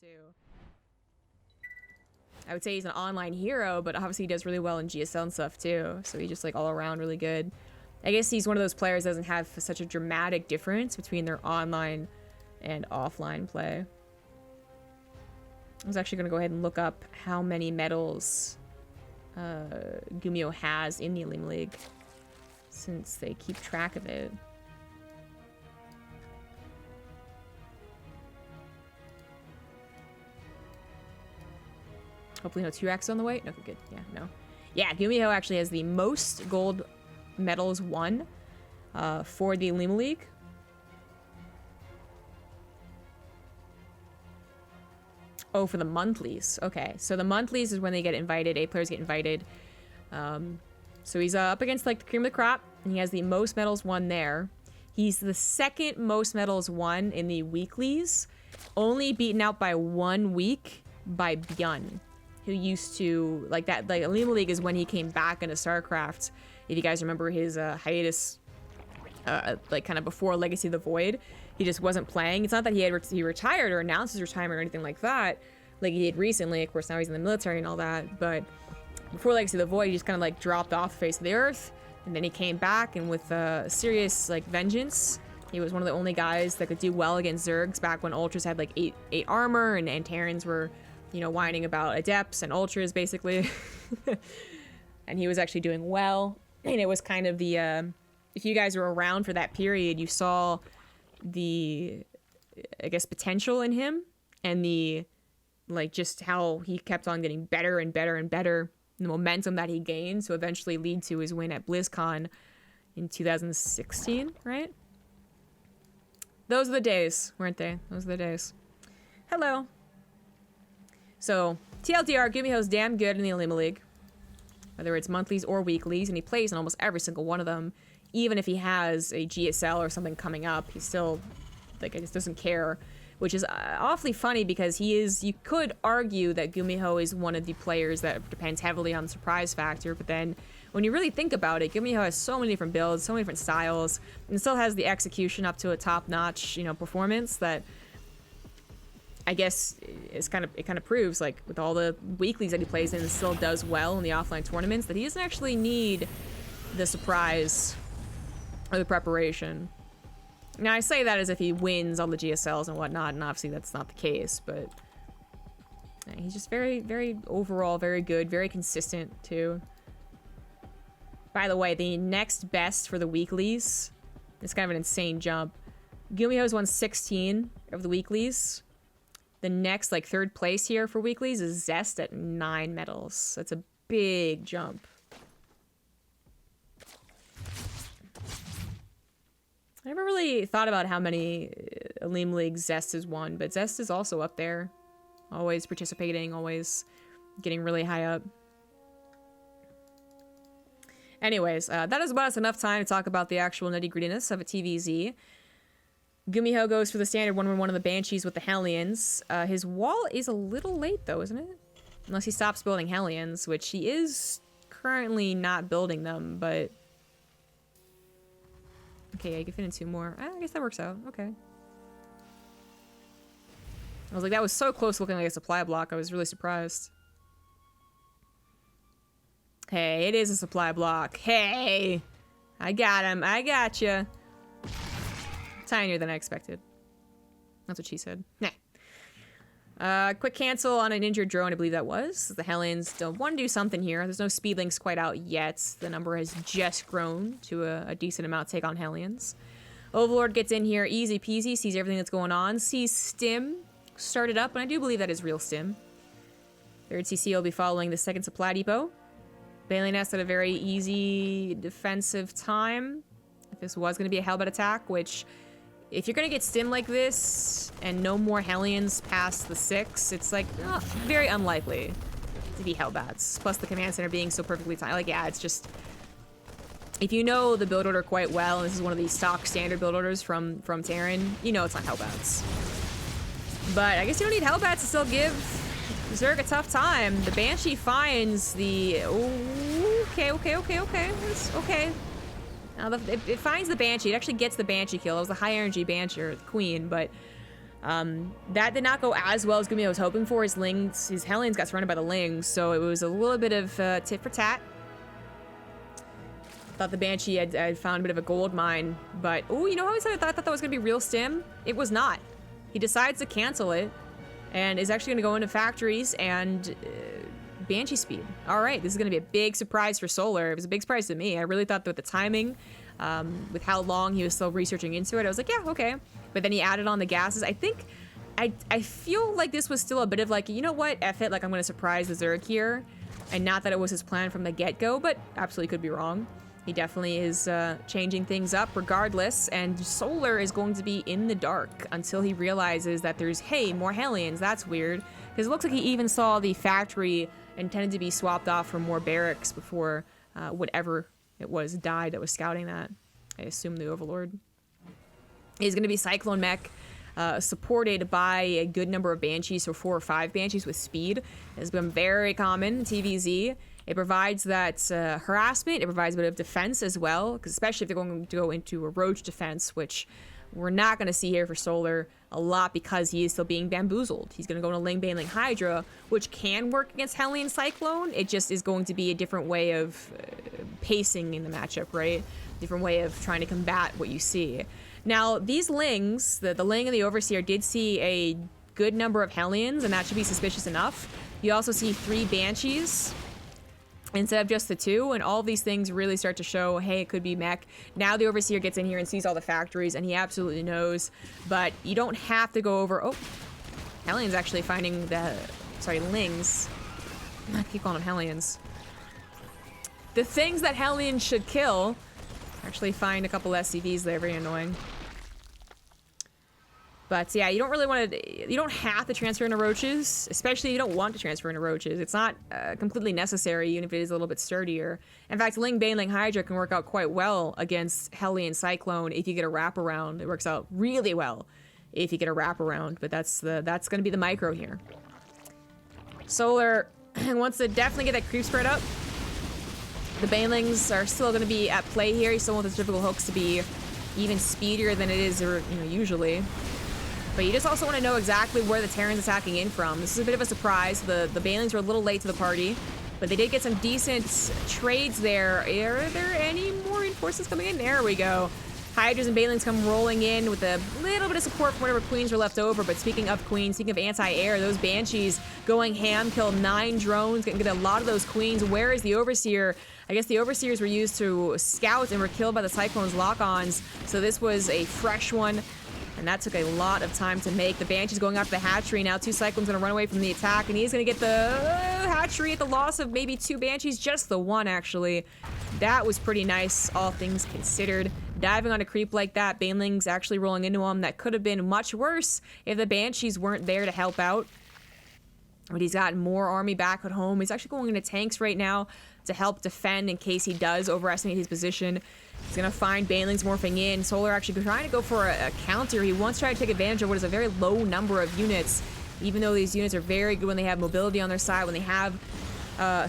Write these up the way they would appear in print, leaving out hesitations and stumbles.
too. I would say he's an online hero, but obviously he does really well in GSL and stuff too. So he's just like all around really good. I guess he's one of those players that doesn't have such a dramatic difference between their online and offline play. I was actually going to go ahead and look up how many medals GuMiHo has in the Olimoleague, since they keep track of it. Hopefully no 2x on the way. No, good. Yeah, no. Yeah, GuMiHo actually has the most gold medals won for the Olimoleague. Oh, for the monthlies. Okay, so the monthlies is when they get invited. 8 players get invited. So he's up against like the cream of the crop, and he has the most medals won there. He's the second most medals won in the weeklies, only beaten out by 1 week by Bjorn, who used to like that. Like Olimoleague is when he came back into StarCraft. If you guys remember his hiatus, like kind of before Legacy of the Void. He just wasn't playing. It's not that he retired or announced his retirement or anything like that, like he did recently. Of course, now he's in the military and all that. But before Legacy of the Void, he just kind of like dropped off the face of the earth, and then he came back, and with serious like vengeance. He was one of the only guys that could do well against Zergs back when Ultras had like 8 armor, and Terrans were, you know, whining about Adepts and Ultras basically. And he was actually doing well, and it was kind of the if you guys were around for that period, you saw the, I guess, potential in him, and the, like, just how he kept on getting better and better and better, the momentum that he gained to eventually lead to his win at BlizzCon in 2016, right? Those are the days, weren't they? Those are the days. Hello. So, TLDR, GuMiHo's damn good in the Olimoleague, whether it's monthlies or weeklies, and he plays in almost every single one of them. Even if he has a GSL or something coming up, he still, like, I guess doesn't care, which is awfully funny because he is, you could argue that GuMiHo is one of the players that depends heavily on the surprise factor, but then when you really think about it, GuMiHo has so many different builds, so many different styles, and still has the execution up to a top-notch, you know, performance that I guess it kind of proves, like, with all the weeklies that he plays in and still does well in the offline tournaments, that he doesn't actually need the surprise or the preparation. Now, I say that as if he wins all the GSLs and whatnot, and obviously that's not the case, but yeah, he's just very, very overall, very good, very consistent, too. By the way, the next best for the weeklies, it's kind of an insane jump. GuMiHo's won 16 of the weeklies. The next, like, 3rd place here for weeklies is Zest at 9 medals. That's a big jump. I never really thought about how many Olimoleague Zest has won, but Zest is also up there. Always participating, always getting really high up. Anyways, that is about us enough time to talk about the actual nitty-grittiness of a TVZ. GuMiHo goes for the standard 1-1-1 of the Banshees with the Hellions. His wall is a little late, though, isn't it? Unless he stops building Hellions, which he is currently not building them, but... Okay, yeah, you can fit in 2 more. I guess that works out. Okay. I was like, that was so close looking like a supply block. I was really surprised. Hey, it is a supply block. Hey! I got him. I got you. Tinier than I expected. That's what she said. Nah. Quick cancel on an injured drone, I believe that was. The Hellions don't want to do something here. There's no speed links quite out yet. The number has just grown to a decent amount to take on Hellions. Overlord gets in here, easy peasy, sees everything that's going on, sees Stim started up, and I do believe that is real Stim. 3rd CC will be following the 2nd supply depot. Bailey Nest had a very easy defensive time. If this was going to be a Hellbat attack, which... If you're gonna get Stim like this, and no more Hellions past the 6, it's like, very unlikely to be Hellbats. Plus the command center being so perfectly timed. Like, yeah, it's just... If you know the build order quite well, and this is one of these stock standard build orders from Terran, you know it's not Hellbats. But I guess you don't need Hellbats to still give Zerg a tough time. The Banshee finds the... Okay. It's okay. Now, it finds the Banshee. It actually gets the Banshee kill. It was the high energy Banshee, or the Queen, but That did not go as well as GuMiHo was hoping for. His Hellions got surrounded by the Lings, so it was a little bit of tit for tat. Thought the Banshee had found a bit of a gold mine, but oh, you know how I said I thought that was gonna be real stim? It was not. He decides to cancel it and is actually gonna go into factories and Banshee speed. All right, this is gonna be a big surprise for Solar. It was a big surprise to me. I really thought that with the timing, with how long he was still researching into it, I was like, yeah, okay. But then he added on the gases. I think, I feel like this was still a bit of like, you know what, F it, like I'm gonna surprise the Zerg here. And not that it was his plan from the get-go, but absolutely could be wrong. He definitely is changing things up regardless, and Solar is going to be in the dark until he realizes that there's, hey, more Hellions. That's weird. Because it looks like he even saw the factory intended to be swapped off for more barracks before whatever it was died that was scouting that. I assume the Overlord. He's going to be Cyclone Mech, supported by a good number of Banshees, so 4 or 5 Banshees with speed. It has become very common in TVZ. It provides that harassment, it provides a bit of defense as well, because especially if they're going to go into a Roach defense, which we're not going to see here for Solar a lot because he is still being bamboozled. He's going to go into Ling Baneling Hydra, which can work against Hellion Cyclone. It just is going to be a different way of pacing in the matchup, right? Different way of trying to combat what you see. Now, these Lings, the Ling and the Overseer, did see a good number of Hellions, and that should be suspicious enough. You also see 3 Banshees instead of just the 2, and all of these things really start to show, hey, it could be mech. Now the Overseer gets in here and sees all the factories, and he absolutely knows, but you don't have to go over... Oh, Hellions actually finding the... Sorry, Lings. I keep calling them Hellions. The things that Hellions should kill actually find a couple SCVs there, very annoying. But yeah, you don't really want to, you don't have to transfer into Roaches, especially if you don't want to transfer into Roaches. It's not completely necessary, even if it is a little bit sturdier. In fact, Ling Baneling Hydra can work out quite well against Hellion Cyclone if you get a wraparound. It works out really well if you get a wraparound, but that's going to be the micro here. Solar wants to definitely get that creep spread up. The Banelings are still going to be at play here. You still want the typical hooks to be even speedier than it is, usually. But you just also want to know exactly where the Terran's attacking in from. This is a bit of a surprise. The Banelings were a little late to the party, but they did get some decent trades there. Are there any more reinforcements coming in? There we go. Hydras and Banelings come rolling in with a little bit of support from whatever Queens were left over. But speaking of Queens, speaking of anti-air, those Banshees going ham, killed 9 drones, get a lot of those Queens. Where is the Overseer? I guess the Overseers were used to scout and were killed by the Cyclone's lock-ons. So this was a fresh one. And that took a lot of time to make. The Banshee's going after the hatchery. Now 2 Cyclones going to run away from the attack. And he's going to get the hatchery at the loss of maybe 2 Banshees. Just the 1, actually. That was pretty nice, all things considered. Diving on a creep like that, Banelings actually rolling into him. That could have been much worse if the Banshees weren't there to help out. But he's got more army back at home. He's actually going into tanks right now to help defend in case he does overestimate his position. He's going to find Banelings morphing in. Solar actually trying to go for a counter. He wants to try to take advantage of what is a very low number of units, even though these units are very good when they have mobility on their side, when they have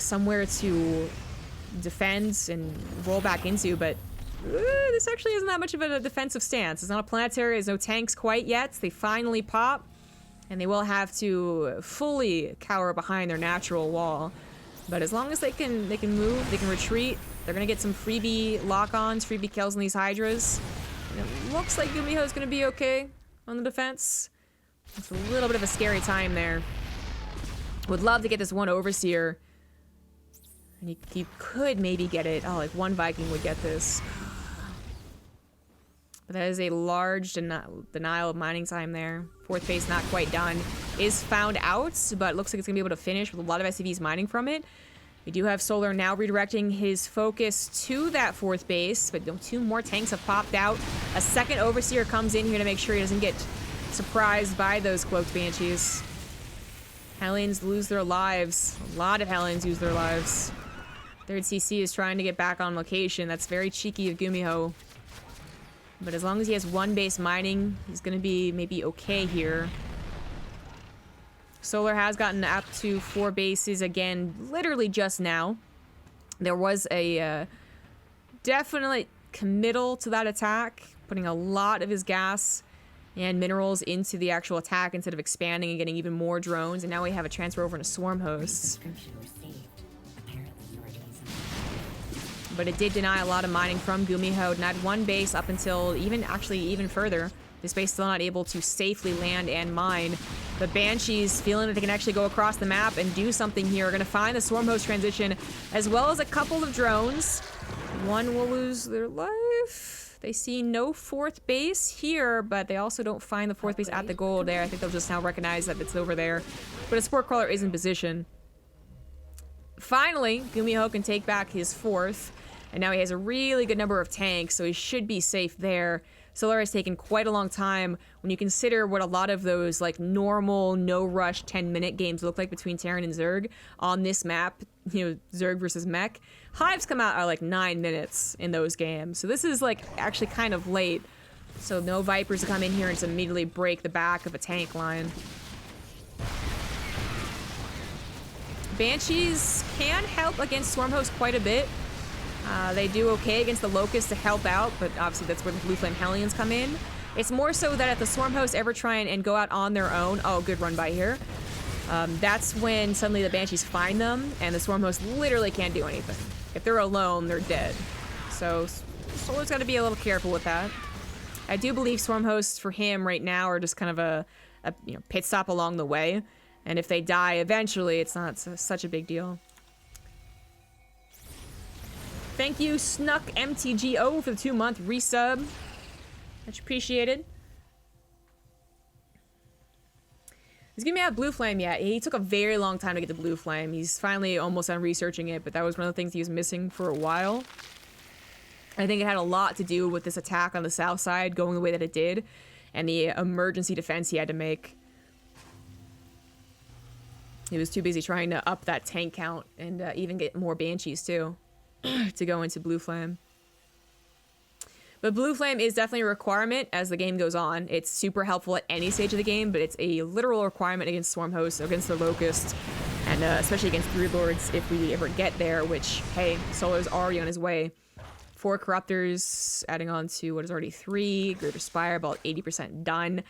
somewhere to defend and roll back into. But this actually isn't that much of a defensive stance. It's not a planetary. There's no tanks quite yet. They finally pop, and they will have to fully cower behind their natural wall. But as long as they can move, they can retreat. They're gonna get some freebie lock-ons, freebie kills on these Hydras. And it looks like GuMiHo is gonna be okay on the defense. It's a little bit of a scary time there. Would love to get this 1 Overseer. And he could maybe get it. Oh, like 1 Viking would get this. But that is a large denial of mining time there. 4th base not quite done. Is found out, but looks like it's gonna be able to finish with a lot of SCVs mining from it. We do have Solar now redirecting his focus to that 4th base, but 2 more tanks have popped out. A 2nd Overseer comes in here to make sure he doesn't get surprised by those cloaked Banshees. Hellions lose their lives. A lot of Hellions lose their lives. 3rd CC is trying to get back on location. That's very cheeky of GuMiHo. But as long as he has 1 base mining, he's going to be maybe okay here. Solar has gotten up to 4 bases again, literally just now. There was a definite committal to that attack, putting a lot of his gas and minerals into the actual attack instead of expanding and getting even more drones. And now we have a transfer over into swarm hosts. But it did deny a lot of mining from GuMiHo. Denied one base up until even further. This base still not able to safely land and mine. But Banshees, feeling that they can actually go across the map and do something here, are going to find the swarm host transition, as well as a couple of drones. One will lose their life. They see no fourth base here, but they also don't find the fourth base at the goal there. I think they'll just now recognize that it's over there. But a sport crawler is in position. Finally, GuMiHo can take back his fourth. And now he has a really good number of tanks, so he should be safe there. Solar has taken quite a long time when you consider what a lot of those like normal, no-rush 10-minute games look like between Terran and Zerg on this map, you know, Zerg versus Mech. Hives come out at like 9 minutes in those games, so this is like actually kind of late. So no Vipers to come in here and just immediately break the back of a tank line. Banshees can help against Swarm Host quite a bit. They do okay against the Locusts to help out, but obviously that's where the Blue Flame Hellions come in. It's more so that if the Swarm Hosts ever try and go out on their own, oh, good run by here, that's when suddenly the Banshees find them, and the Swarm Hosts literally can't do anything. If they're alone, they're dead. So Solar's got to be a little careful with that. I do believe Swarm Hosts for him right now are just kind of a you know, pit stop along the way, and if they die eventually, it's not such a big deal. Thank you, Snuck MTGO, for the 2-month resub. Much appreciated. He's gonna be out Blue Flame yet. He took a very long time to get the Blue Flame. He's finally almost done researching it, but that was one of the things he was missing for a while. I think it had a lot to do with this attack on the south side going the way that it did, and the emergency defense he had to make. He was too busy trying to up that tank count and even get more Banshees too. To go into Blue Flame. But Blue Flame is definitely a requirement as the game goes on. It's super helpful at any stage of the game, but it's a literal requirement against Swarm Hosts, against the Locusts, and especially against Broodlords if we ever get there, which, hey, Solar's already on his way. 4 Corruptors, adding on to what is already 3. Greater Spire, about 80% done.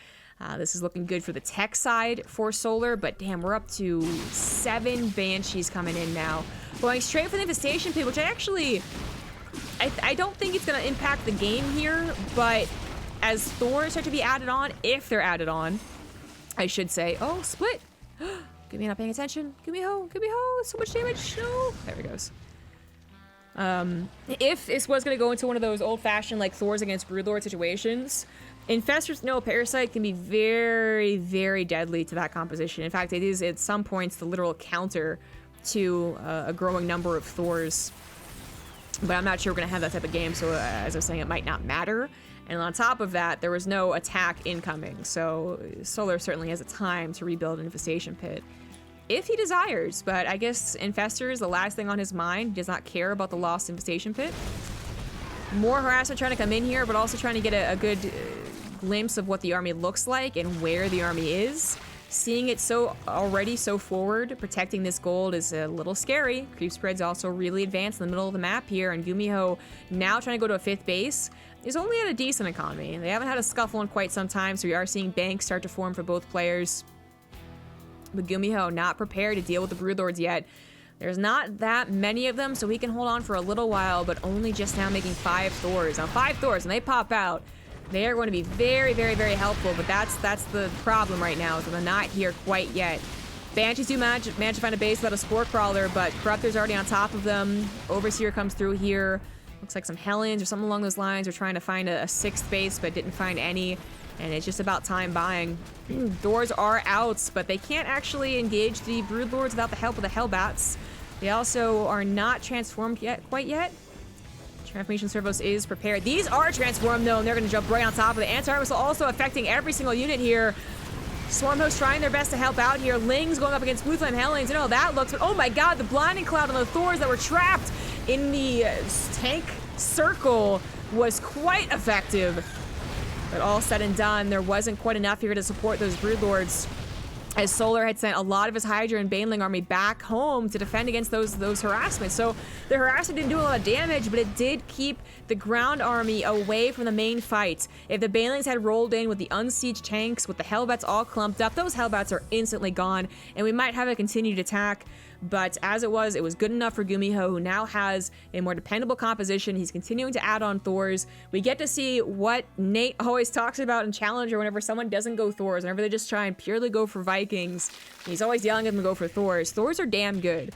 This is looking good for the tech side for Solar, but damn, we're up to 7 Banshees coming in now. Going straight for the Infestation Pit, which I don't think it's going to impact the game here, but as Thorns start to be added on, if they're added on, I should say. Oh, split! GuMiHo not paying attention. GuMiHo, so much damage. No! There he goes. If this was going to go into one of those old-fashioned, like, Thors against Broodlord situations, Infestors, no, Parasite can be very, very deadly to that composition. In fact, it is at some points the literal counter to a growing number of Thors. But I'm not sure we're going to have that type of game, so as I was saying, it might not matter. And on top of that, there was no attack incoming, so Solar certainly has a time to rebuild an Infestation Pit. If he desires, but I guess Infestor is the last thing on his mind. He does not care about the lost Infestation Pit. More harassment trying to come in here, but also trying to get a good glimpse of what the army looks like and where the army is. Seeing it already so forward, protecting this gold is a little scary. Creep spread's also really advanced in the middle of the map here, and GuMiHo, now trying to go to a 5th base, is only at a decent economy. They haven't had a scuffle in quite some time, so we are seeing banks start to form for both players. But GuMiHo not prepared to deal with the Broodlords yet. There's not that many of them, so he can hold on for a little while, but only just now making 5 Thors. Now 5 Thors, and they pop out, they are going to be very, very, very helpful, but that's the problem right now, is that they're not here quite yet. Banshees do manage to find a base without a Spore Crawler, but Corruptor's already on top of them. Overseer comes through here. Looks like some Hellions or something along those lines. They're trying to find a 6th base, but didn't find any, and it's just about time buying. Doors are out, but they can't actually engage the Broodlords without the help of the Hellbats. They also are not transformed quite yet. Transformation Servos is prepared. These are transformed though, and they're going to jump right on top of it. Anti-Armor Missile also affecting every single unit here. Swarm Host trying their best to help out here. Lings going up against Blue Flame Hellions. You know how that looks, but oh my god, the Blinding Cloud on the Thors that were trapped in the tank circle was quite effective. But all said and done, there wasn't quite enough here to support those Broodlords. as Solar had sent a lot of his Hydra and Baneling army back home to defend against those harassments. So the harassment didn't do a lot of damage, but it did keep the ground army away from the main fight. If the Banelings had rolled in with the unsieged tanks, with the Hellbats all clumped up, those Hellbats are instantly gone, and we might have a continued attack. But as it was good enough for GuMiHo, who now has a more dependable composition. He's continuing to add on Thors. We get to see what Nate always talks about in Challenger whenever someone doesn't go Thors, whenever they just try and purely go for Vikings. He's always yelling at them to go for Thors. Thors are damn good.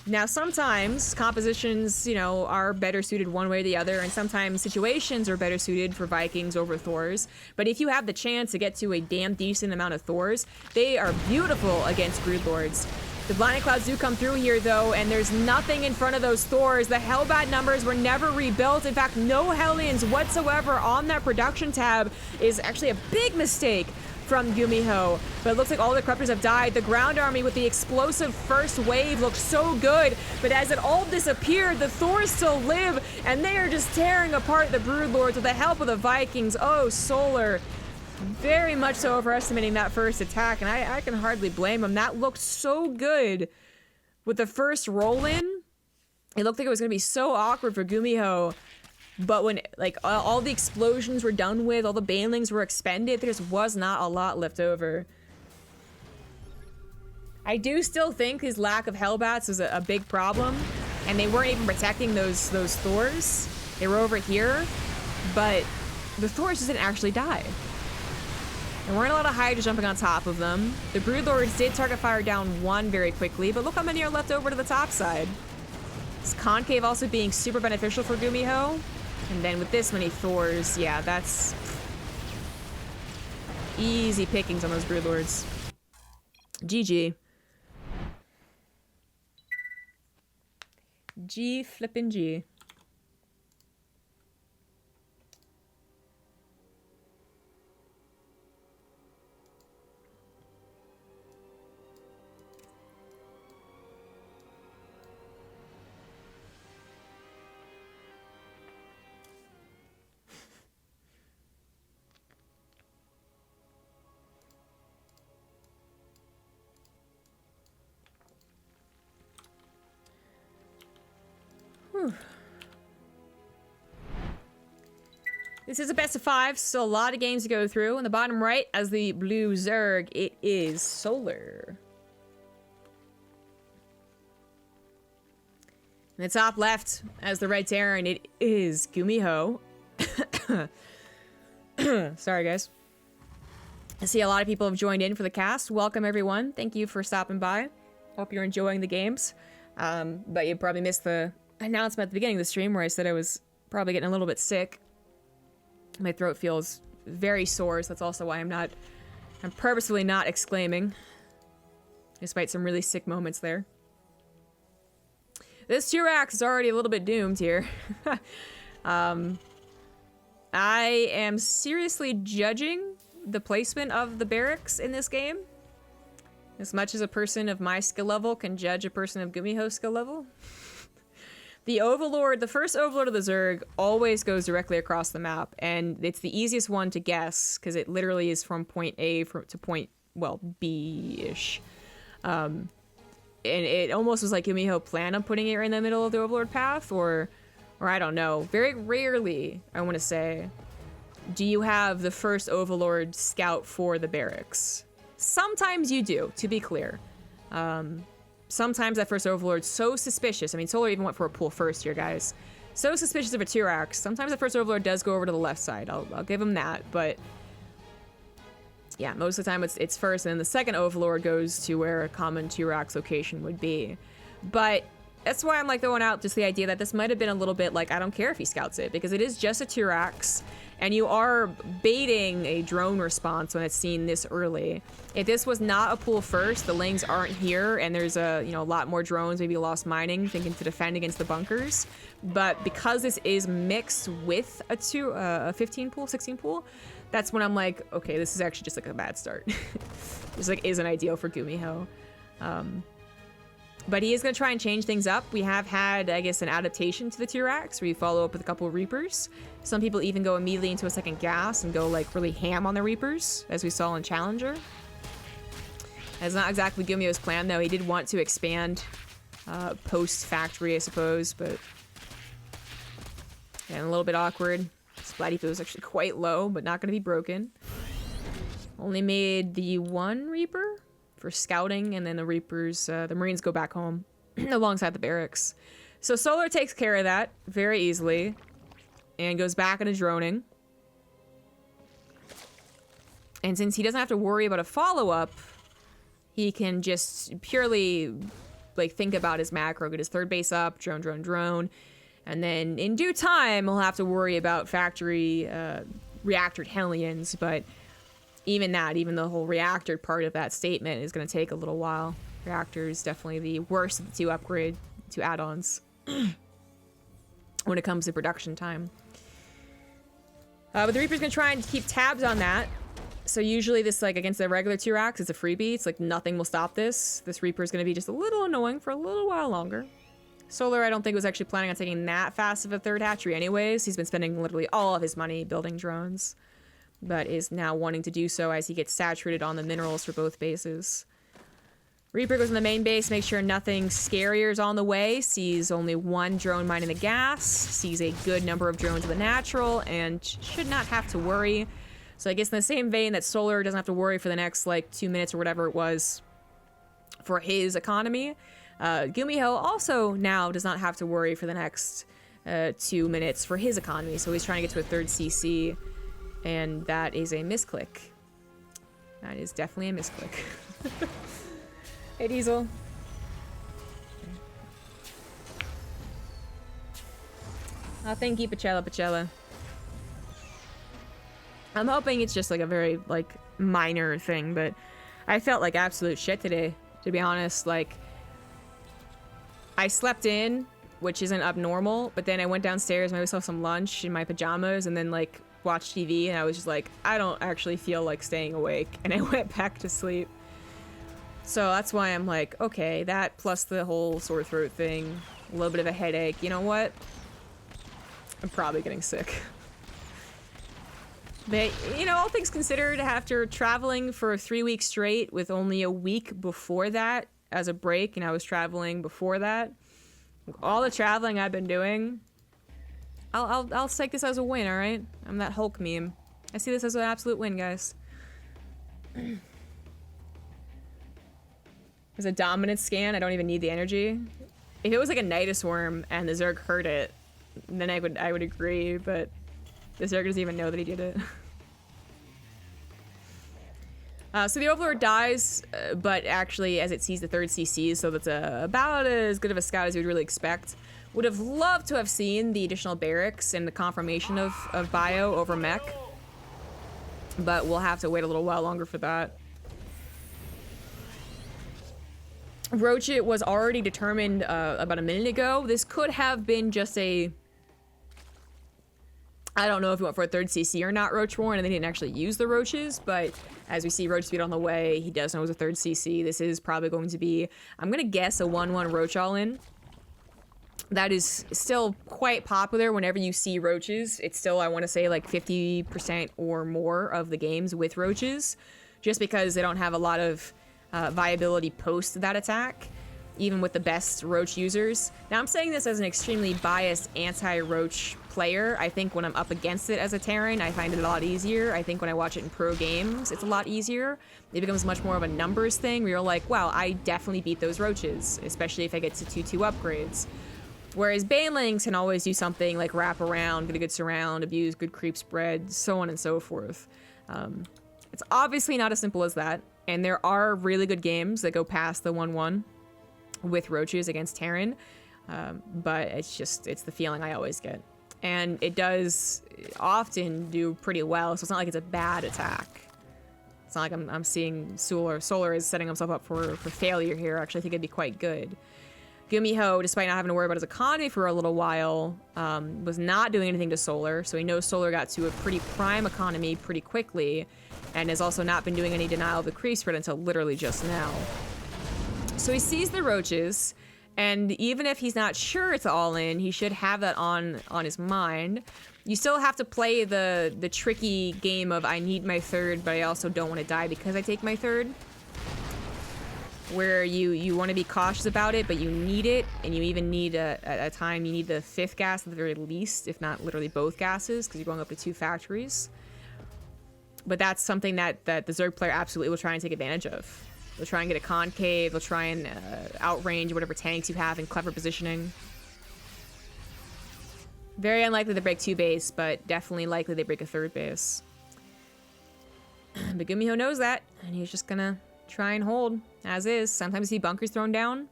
Now, sometimes compositions, you know, are better suited one way or the other, and sometimes situations are better suited for Vikings over Thors. But if you have the chance to get to a damn decent amount of Thors, they are beautiful against Broodlords. The Blinding Clouds do come through here, though, and there's nothing in front of those Thors. The Hellbat numbers were never rebuilt. In fact, no Hellions whatsoever on that production tab is actually a big mistake from GuMiHo. But it looks like all the Corruptors have died. The ground army with the explosive first wave looked so good, but as it all disappeared, the Thors still live, and they are just tearing apart the Broodlords with the help of the Vikings. Oh, Solar. Very much so overestimating that first attack, and I can hardly blame him. That looked so good. With the first roll-in, it looked like it was going to be so awkward for GuMiHo, but when like all the explosions were done with, all the Banelings were expended, there just was not a lot left over. I do still think his lack of Hellbats was a big problem, and they weren't even protecting those Thors. They were over here, but the Thors just didn't actually die. There weren't a lot of Hydra jumping on top of them. The Broodlords did target fire down one very quickly, but look how many are left over to the top side. This Concave also being super beneficial for GuMiHo. And then with this many Thors, yeah, that's easy pickings on those Broodlords. GG. G flippin' G. This is a best of 5, so a lot of games to go through. In the bottom right, as the blue Zerg, it is Solar. In the top left, as the red Terran, it is GuMiHo. Sorry, guys. I see a lot of people have joined in for the cast. Welcome, everyone. Thank you for stopping by. Hope you're enjoying the games. But you probably missed the announcement at the beginning of the stream where I said I was probably getting a little bit sick. My throat feels very sore, so that's also why I'm purposefully not exclaiming, despite some really sick moments there. This Turax is already a little bit doomed here. I am seriously judging the placement of the barracks in this game. As much as a person of my skill level can judge a person of GuMiHo's skill level. The Overlord, the first Overlord of the Zerg, always goes directly across the map, and it's the easiest one to guess, because it literally is from point A to point, well, B-ish. And it almost was like GuMiHo planned on putting it right in the middle of the Overlord path, or I don't know. Very rarely, I want to say, do you have the first Overlord scout for the barracks. Sometimes you do, to be clear. Sometimes that first Overlord's so suspicious. I mean, Solar even went for a pull first here, guys. So suspicious of a Turax. Sometimes the first Overlord does go over to the left side. I'll give him that, but yeah, most of the time it's first, and then the second Overlord goes to where a common Turax location would be. But that's why I'm like throwing out just the idea that this might have been a little bit like, I don't care if he scouts it, because it is just a Turax, and you are baiting a drone response when it's seen this early. If this was not a pull first, the Lings aren't here, and there's a lot more drones, maybe lost mining, thinking to defend against the bunkers. But because this is mixed with a 15 pool, 16 pool, that's when I'm like, okay, this is actually just like a bad start. This like isn't ideal for GuMiHo. But he is going to try and change things up. We have had, I guess, an adaptation to the Turax where you follow up with a couple of Reapers. Some people even go immediately into a second gas and go like really ham on the Reapers, as we saw in Challenger. That's not exactly GuMiHo's plan, though. He did want to expand post-factory, I suppose, but... And a little bit awkward. Splatty Food is actually quite low, but not going to be broken. Only made the one Reaper for scouting, and then the Reapers, the Marines go back home alongside the barracks. So Solar takes care of that very easily and goes back into droning. And since he doesn't have to worry about a follow-up, he can just purely like think about his macro, get his third base up, drone, drone, drone. And then in due time, he'll have to worry about factory reactored Hellions, but even that, even the whole reactor part of that statement is going to take a little while. Reactor is definitely the worst of the two add-ons when it comes to production time. But the Reaper's going to try and keep tabs on that. So usually this, like, against the regular 2 racks, it's a freebie. It's like nothing will stop this. This Reaper's going to be just a little annoying for a little while longer. Solar, I don't think, was actually planning on taking that fast of a third hatchery anyways. He's been spending literally all of his money building drones, but is now wanting to do so as he gets saturated on the minerals for both bases. Reaper goes in the main base, makes sure nothing scarier is on the way, sees only one drone mining the gas, sees a good number of drones in the natural, and should not have to worry. So I guess in the same vein that Solar doesn't have to worry for the next, like, 2 minutes or whatever it was for his economy, GuMiHo also now does not have to worry for the next 2 minutes for his economy. So he's trying to get to a third CC, and that is a misclick. That is definitely a misclick. Hey, Diesel. Oh, thank you, Pachella. I'm hoping it's just like a very, like, minor thing, but I felt like absolute shit today, to be honest. Like, I slept in, which isn't abnormal, but then I went downstairs, made myself some lunch in my pajamas, and then, like, watched TV, and I was just like, I don't actually feel like staying awake, and I went back to sleep. So that's why I'm like, okay, that plus the whole sore throat thing, a little bit of a headache, you know what? I'm probably getting sick. But, you know, all things considered, after traveling for 3 weeks straight with only a week before that as a break, and I was traveling before that, all the traveling I've been doing, I'll take this as a win, all right? I'm that Hulk meme. I see this as an absolute win, guys. There's a dominance scan. I don't even need the energy. If it was like a Nidus worm and the Zerg heard it, then I would agree, but the Zerg doesn't even know that he did it. So the Overlord dies, but actually as it sees the third CC, so that's about as good of a scout as you would really expect. Would have loved to have seen the additional barracks and the confirmation of bio over mech, but we'll have to wait a little while longer for that. Roach it was already determined about a minute ago. This could have been just a... I don't know if he went for a third CC or not, Roach Warren, and they didn't actually use the Roaches, but as we see Roach Speed on the way, he does know it was a third CC. This is probably going to be, I'm going to guess, a 1-1 Roach all-in. That is still quite popular whenever you see Roaches. It's still, I want to say, like 50% or more of the games with Roaches, just because they don't have a lot of viability post that attack, even with the best Roach users. Now, I'm saying this as an extremely biased anti-Roach player. I think when I'm up against it as a Terran, I find it a lot easier. I think when I watch it in pro games, it's a lot easier. It becomes much more of a numbers thing where you're like, wow, I definitely beat those Roaches, especially if I get to 2-2 upgrades. Whereas Banelings can always do something like wrap around, get a good surround, abuse, good creep spread, so on and so forth. It's obviously not as simple as that, and there are really good games that go past the 1-1 with Roaches against Terran, but it's the feeling I always get. And it does often do pretty well, so it's not like it's a bad attack. It's not like I'm seeing Solar is setting himself up for failure here. Actually, I think it'd be quite good. GuMiHo, despite not having to worry about his economy for a little while, was not doing anything to Solar, so he knows Solar got to a pretty prime economy pretty quickly, and has also not been doing any denial of the creep spread until literally just now. So he sees the Roaches, and even if he's not sure it's all in, he should have that on his mind. You still have to play the tricky game of I need my third, but I also don't want to die because I take my third. where you want to be cautious about it, but you need it, and you even need at a time you need the 5th gas at the very least, if not literally both gases, because you're going up to 2 factories. But that's something that the Zerg player absolutely will try and take advantage of. They'll try and get a concave, they'll try and outrange whatever tanks you have in clever positioning. Very unlikely they break 2 base, but definitely likely they break a 3rd base. But GuMiHo knows that, and he's just gonna try and hold, as is. Sometimes you see bunkers thrown down,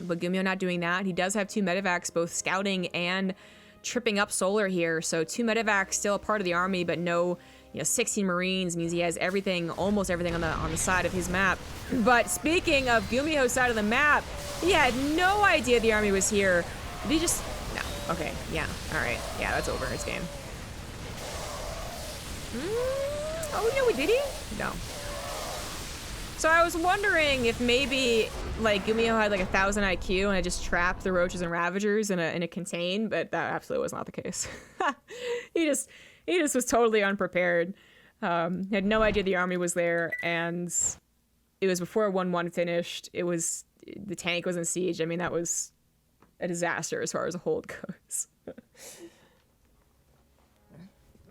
but GuMiHo not doing that. He does have 2 medevacs, both scouting and tripping up solar here, so 2 medevacs still a part of the army, but no, 16 Marines means he has everything, almost everything on the side of his map. But speaking of GuMiHo's side of the map, he had no idea the army was here. Did he just... No. Okay, yeah, alright. Yeah, that's over. It's game. Oh, no, did he? No. So I was wondering if maybe, like, GuMiHo had, like, 1,000 IQ and I just trapped the Roaches and Ravagers in a contain, but that absolutely was not the case. He just was totally unprepared. Had no idea the army was there, and it was before 1-1 finished. The tank was in siege. I mean, that was a disaster as far as a hold goes.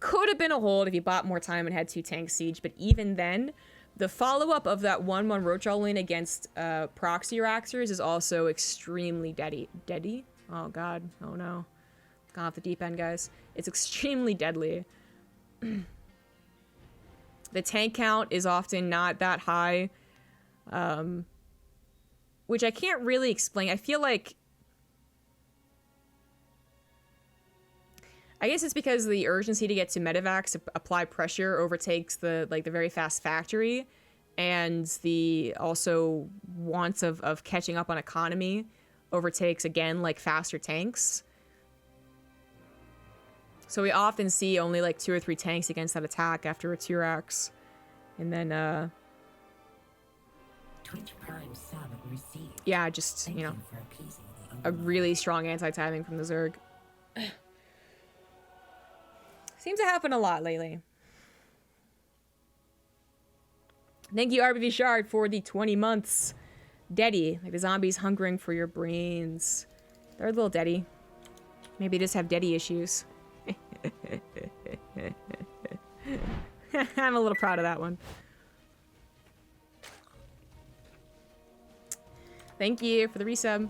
Could have been a hold if you bought more time and had 2 tanks siege, but even then, the follow-up of that 1-1 Roach lane against proxy Raxers is also extremely deadly. Deadly? Oh god, oh no. Gone off the deep end, guys. It's extremely deadly. The tank count is often not that high, which I can't really explain. I feel like... I guess it's because the urgency to get to medevacs to apply pressure overtakes the very fast factory, and the also wants of catching up on economy overtakes, again, like faster tanks. So we often see only like 2 or 3 tanks against that attack after a T-Rex. And then, yeah, just, a really strong anti-timing from the Zerg. Seems to happen a lot lately. Thank you, RBV Shard, for the 20 months. Daddy, like the zombies hungering for your brains. They're a little daddy. Maybe they just have daddy issues. I'm a little proud of that one. Thank you for the resub.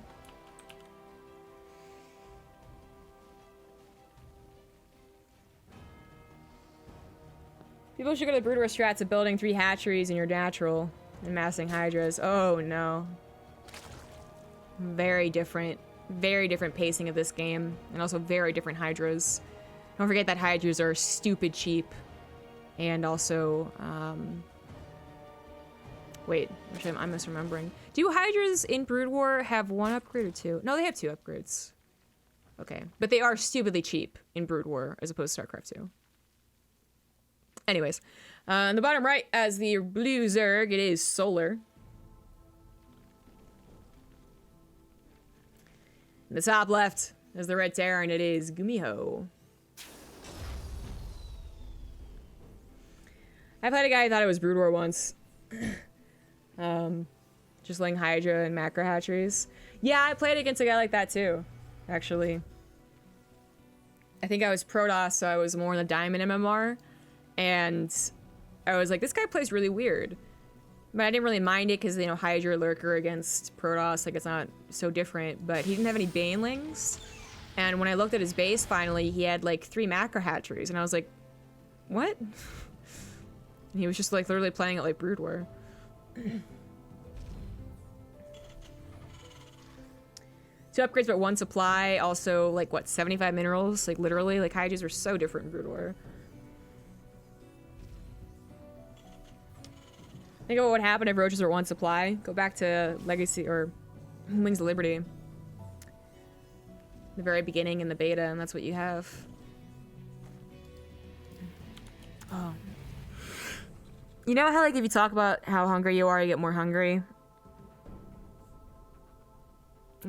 People should go to the Brood War strats of building 3 hatcheries in your natural and massing hydras. Oh no. Very different pacing of this game, and also very different hydras. Don't forget that hydras are stupid cheap, and also, wait, actually, I'm misremembering. Do hydras in Brood War have 1 upgrade or 2? No, they have 2 upgrades. Okay, but they are stupidly cheap in Brood War as opposed to StarCraft 2. Anyways, on the bottom right, as the blue Zerg, it is Solar. In the top left is the red Terran, it is GuMiHo. I played a guy who thought it was Brood War once. Just laying Hydra and macro hatcheries. Yeah, I played against a guy like that too, actually. I think I was Protoss, so I was more in the Diamond MMR. And I was like, this guy plays really weird. But I didn't really mind it because, Hydra Lurker against Protoss, like, it's not so different. But he didn't have any Banelings. And when I looked at his base, finally, he had, like, 3 macro hatcheries. And I was like, what? And he was just, like, literally playing it like Brood War. 2 upgrades, but 1 supply. Also, like, what, 75 minerals? Like, literally, like, Hydras were so different in Brood War. Think about what would happen if Roaches were 1 supply. Go back to Legacy or Wings of Liberty. The very beginning in the beta, and that's what you have. Oh. You know how, like, if you talk about how hungry you are, you get more hungry?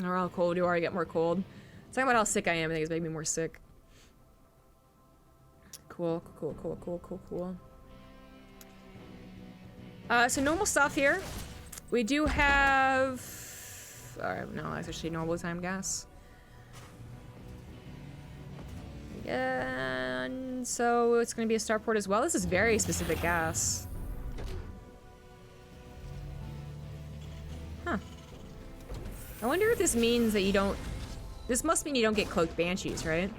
Or how cold you are, you get more cold. Talking about how sick I am, I think it's making me more sick. Cool. So normal stuff here. We do have... Alright, no, that's actually normal time gas. And so it's going to be a starport as well. This is very specific gas. Huh. I wonder if this means that you don't... This must mean you don't get cloaked banshees, right?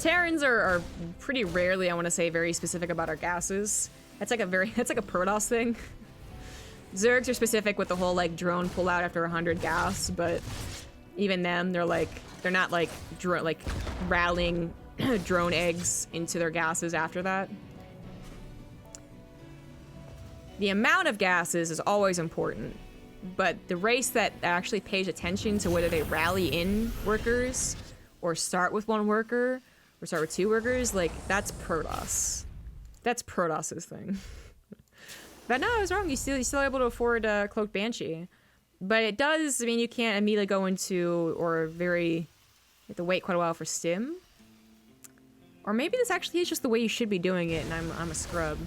Terrans are pretty rarely, I want to say, very specific about our gases. That's like a Protoss thing. Zergs are specific with the whole like drone pull out after 100 gas, but even them, they're not like rattling drone eggs into their gases after that. The amount of gases is always important, but the race that actually pays attention to whether they rally in workers or start with one worker or start with two workers, like, that's Protoss. That's Protoss's thing. But no, I was wrong. You're still able to afford Cloaked Banshee. But it does, I mean, you can't immediately go into, you have to wait quite a while for stim. Or maybe this actually is just the way you should be doing it, and I'm a scrub.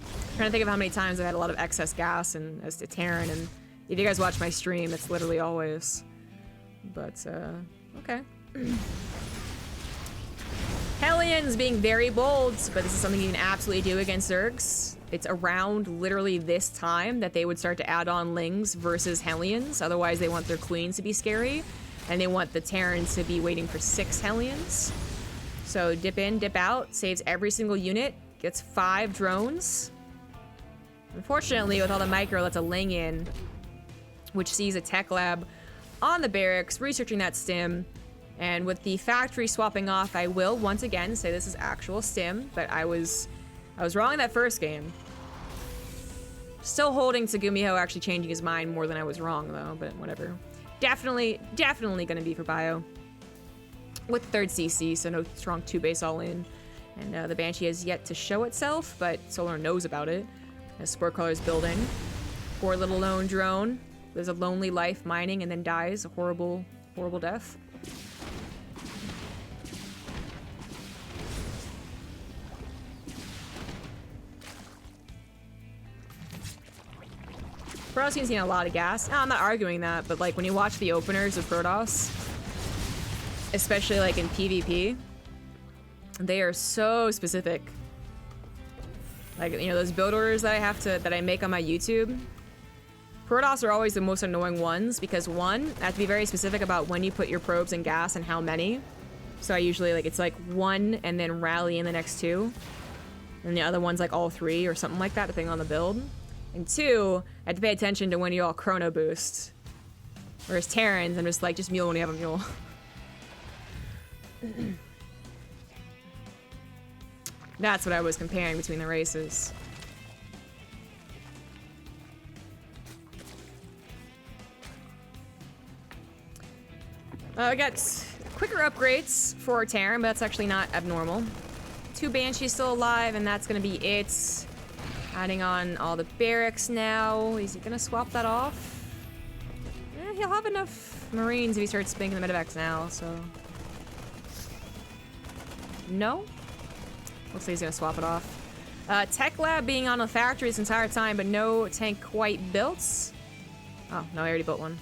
I'm trying to think of how many times I've had a lot of excess gas and as to Terran, and if you guys watch my stream, it's literally always. But, okay. Hellions being very bold, but this is something you can absolutely do against Zergs. It's around literally this time that they would start to add on Lings versus Hellions. Otherwise, they want their Queens to be scary, and they want the Terrans to be waiting for 6 Hellions. So dip in, dip out, saves every single unit, gets 5 drones. Unfortunately, with all the micro, lets a Ling in, which sees a tech lab on the barracks, researching that stim. And with the factory swapping off, I will once again say this is actual stim, but I was wrong in that first game. Still holding to GuMiHo actually changing his mind more than I was wrong though, but whatever. Definitely gonna be for bio. With third CC, so no strong 2-base all in. And the Banshee has yet to show itself, but Solar knows about it. As Sport Color's building. Poor little lone drone. Lives a lonely life mining and then dies a horrible, horrible death. Protoss seems to need a lot of gas. No, I'm not arguing that, but like when you watch the openers of Protoss, especially like in PvP, they are so specific. Like, you know, those build orders that I make on my YouTube, Protoss are always the most annoying ones because one, I have to be very specific about when you put your probes in gas and how many. So I usually it's like 1 and then rally in the next 2. And the other one's like all 3 or something like that, depending on the build. And 2, I have to pay attention to when you all chrono boost. Whereas Terrans, I'm just like, just mule when you have a mule. That's what I was comparing between the races. I got quicker upgrades for Terran, but that's actually not abnormal. 2 Banshees still alive, and that's gonna be it. Adding on all the barracks now. Is he gonna swap that off? Eh, he'll have enough Marines if he starts spanking the medevacs now, so... No? Looks like he's gonna swap it off. Tech Lab being on the factory this entire time, but no tank quite built. Oh, no, I already built one.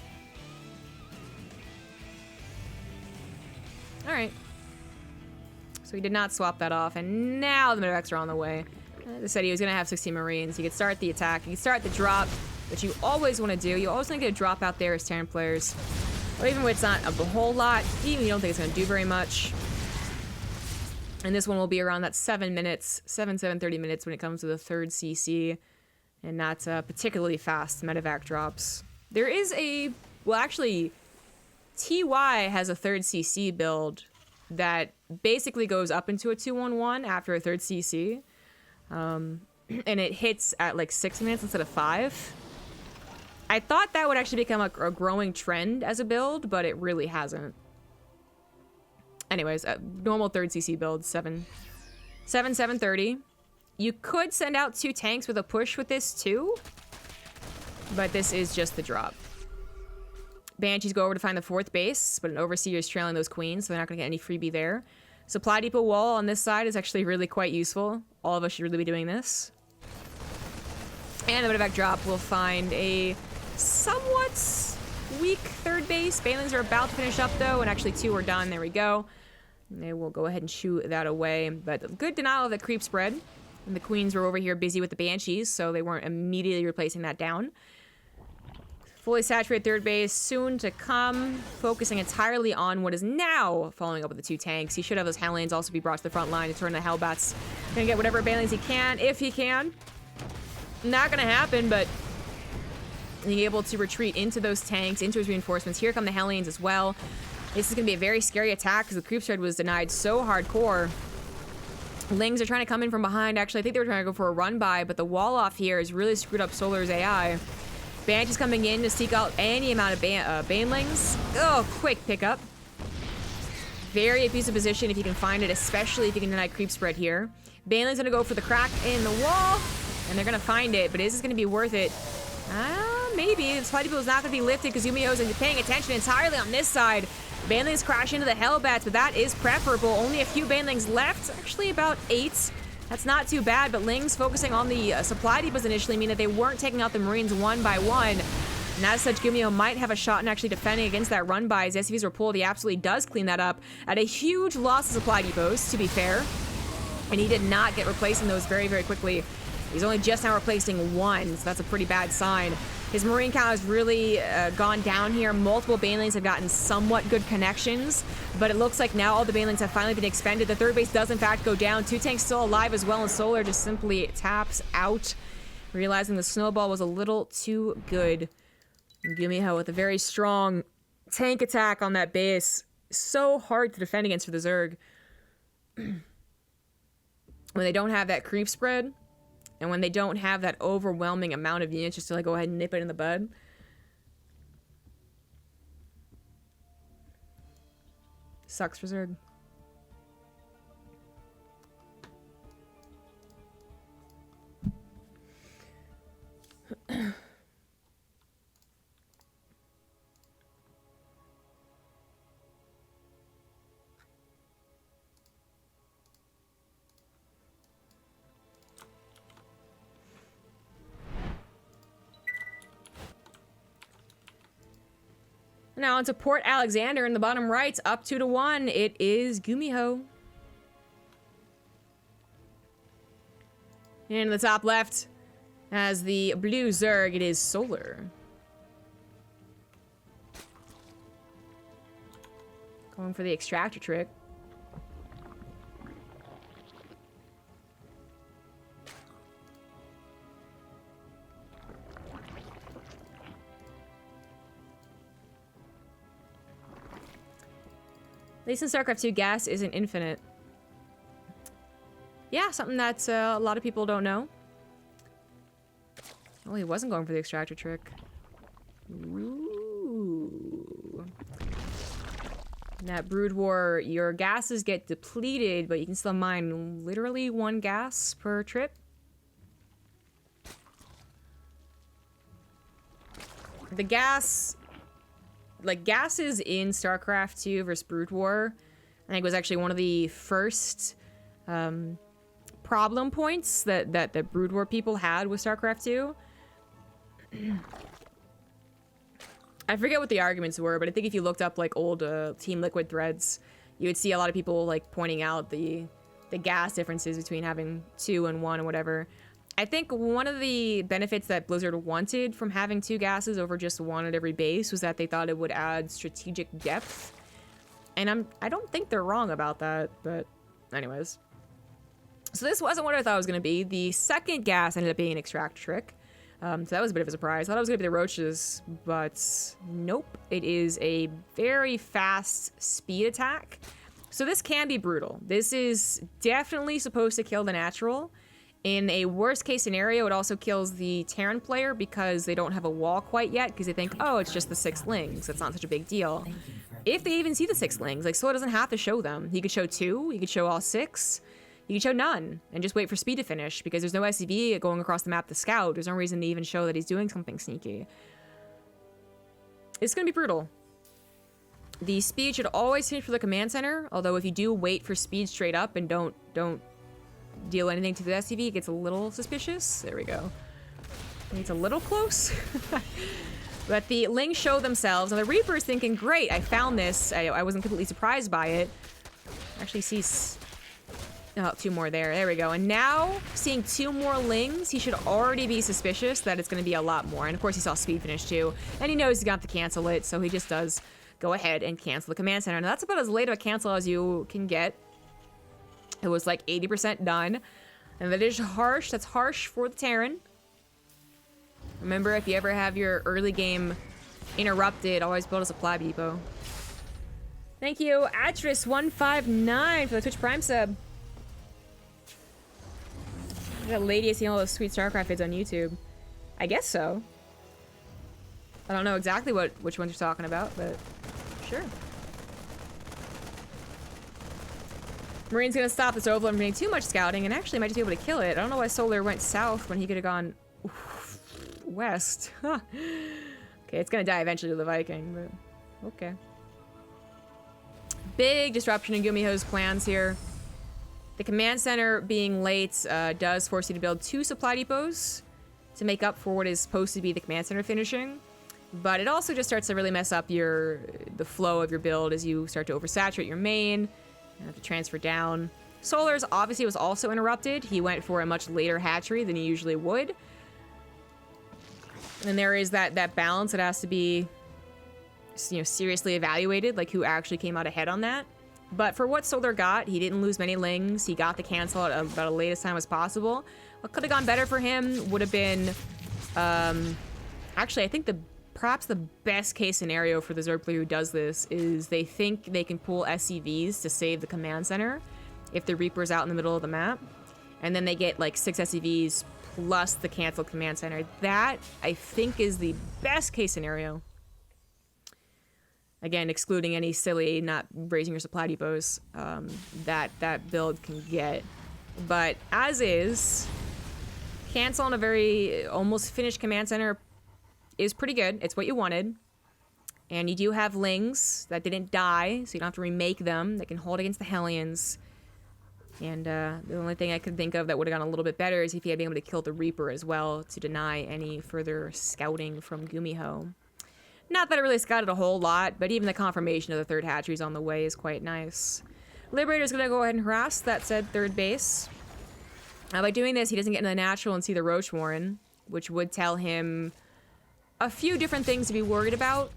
Alright. So he did not swap that off, and now the medevacs are on the way. They said he was gonna have 16 Marines. He could start the attack, he could start the drop, which you always want to do. You always want to get a drop out there as Terran players. But even when it's not a whole lot, even if you don't think it's gonna do very much. And this one will be around that 7 minutes, 7:30 minutes when it comes to the third CC. And not particularly fast medevac drops. There is a, well actually, TY has a third CC build that basically goes up into a 2-1-1 after a third CC. And it hits at like 6 minutes instead of 5. I thought that would actually become a growing trend as a build, but it really hasn't. Anyways, normal third CC build, 7:30. You could send out 2 tanks with a push with this too, but this is just the drop. Banshees go over to find the 4th base, but an Overseer is trailing those Queens, so they're not gonna get any freebie there. Supply depot wall on this side is actually really quite useful. All of us should really be doing this. And the medevac drop will find a somewhat weak third base. Banelings are about to finish up, though, and actually 2 are done. There we go. And they will go ahead and shoot that away. But good denial of the creep spread. And the queens were over here busy with the banshees, so they weren't immediately replacing that down. Fully saturated third base soon to come, focusing entirely on what is now following up with the 2 tanks. He should have those Hellions also be brought to the front line to turn the Hellbats. Gonna get whatever banelings he can, if he can. Not gonna happen, but being able to retreat into those tanks, into his reinforcements. Here come the Hellions as well. This is gonna be a very scary attack because the creep spread was denied so hardcore. Lings are trying to come in from behind. Actually, I think they were trying to go for a run by, but the wall off here has really screwed up Solar's AI. Banshee's coming in to seek out any amount of banelings. Oh, quick pickup. Very abusive position if you can find it, especially if you can deny creep spread here. Baneling's gonna go for the crack in the wall, and they're gonna find it, but is this gonna be worth it? Maybe. The supply depot is not gonna be lifted because GuMiHo is paying attention entirely on this side. Banelings crash into the Hellbats, but that is preferable. Only a few banelings left, actually about 8. That's not too bad, but Lings focusing on the supply depots initially mean that they weren't taking out the Marines one by one. And as such, GuMiHo might have a shot in actually defending against that run by. As SCVs are pulled, he absolutely does clean that up at a huge loss of supply depots, to be fair. And he did not get replacing those very, very quickly. He's only just now replacing 1, so that's a pretty bad sign. His Marine count has really gone down here. Multiple banelings have gotten somewhat good connections, but it looks like now all the banelings have finally been expended. The third base does in fact go down. 2 tanks still alive as well, and Solar just simply taps out, realizing the snowball was a little too good. And GuMiHo with a very strong tank attack on that base. So hard to defend against for the Zerg. When they don't have that creep spread, and when they don't have that overwhelming amount of units just to like go ahead and nip it in the bud. Sucks for Zerg. Now onto Port Alexander in the bottom right, up 2-1. It is GuMiHo. And in the top left, as the blue Zerg, it is Solar. Going for the extractor trick. At least in StarCraft 2, gas isn't infinite. Yeah, something that a lot of people don't know. Oh, he wasn't going for the extractor trick. Ooh. In that Brood War, your gases get depleted, but you can still mine literally 1 gas per trip. The gas... Like, gases in StarCraft 2 versus Brood War, I think was actually one of the first problem points that the Brood War people had with StarCraft 2. I forget what the arguments were, but I think if you looked up, like, old Team Liquid threads, you would see a lot of people, like, pointing out the gas differences between having 2 and 1 and whatever. I think one of the benefits that Blizzard wanted from having 2 gases over just 1 at every base was that they thought it would add strategic depth. And I don't think they're wrong about that, but anyways. So this wasn't what I thought it was going to be. The second gas ended up being an extract trick. So that was a bit of a surprise. I thought it was going to be the roaches, but nope. It is a very fast speed attack. So this can be brutal. This is definitely supposed to kill the natural. In a worst case scenario, it also kills the Terran player because they don't have a wall quite yet, because they think, oh, it's just the 6 lings. It's not such a big deal. If they even see the 6 lings, like, Solar doesn't have to show them. He could show 2, he could show all 6, he could show none, and just wait for speed to finish, because there's no SCV going across the map to scout. There's no reason to even show that he's doing something sneaky. It's gonna be brutal. The speed should always finish for the command center, although if you do wait for speed straight up and don't deal anything to the SCV, it gets a little suspicious. There we go. It's a little close. But the Lings show themselves, and the Reaper's thinking, great, I found this. I wasn't completely surprised by it. Actually sees... Oh, 2 more there. There we go. And now, seeing 2 more Lings, he should already be suspicious that it's going to be a lot more. And of course, he saw speed finish too. And he knows he's got to cancel it, so he just does go ahead and cancel the command center. And that's about as late of a cancel as you can get. It was like 80% done. And that is harsh. That's harsh for the Terran. Remember, if you ever have your early game interrupted, always build a supply depot. Thank you, Atris159 for the Twitch Prime sub. That lady has seen all those sweet StarCraft vids on YouTube. I guess so. I don't know exactly which ones you're talking about, but sure. Marine's gonna stop this overload from doing too much scouting, and actually might just be able to kill it. I don't know why Solar went south when he could have gone west. Huh. Okay, it's gonna die eventually to the Viking, but okay. Big disruption in GuMiHo's plans here. The command center being late does force you to build 2 supply depots to make up for what is supposed to be the command center finishing. But it also just starts to really mess up the flow of your build as you start to oversaturate your main. You have to transfer down. Solar's obviously was also interrupted. He went for a much later hatchery than he usually would. And there is that balance that has to be, you know, seriously evaluated, like who actually came out ahead on that. But for what Solar got, he didn't lose many Lings. He got the cancel at about the latest time as possible. What could have gone better for him would have been, actually, I think perhaps the best case scenario for the Zerg player who does this is they think they can pull SCVs to save the command center if the Reaper's out in the middle of the map. And then they get like 6 SCVs plus the canceled command center. That, I think, is the best case scenario. Again, excluding any silly not raising your supply depots that build can get. But as is, cancel on a very almost finished command center is pretty good. It's what you wanted. And you do have Lings that didn't die, so you don't have to remake them. They can hold against the Hellions. And the only thing I could think of that would have gone a little bit better is if he had been able to kill the Reaper as well to deny any further scouting from GuMiHo. Not that it really scouted a whole lot, but even the confirmation of the 3rd hatcheries on the way is quite nice. Liberator's gonna go ahead and harass that said 3rd base. By doing this, he doesn't get into the natural and see the Roach Warren, which would tell him a few different things to be worried about.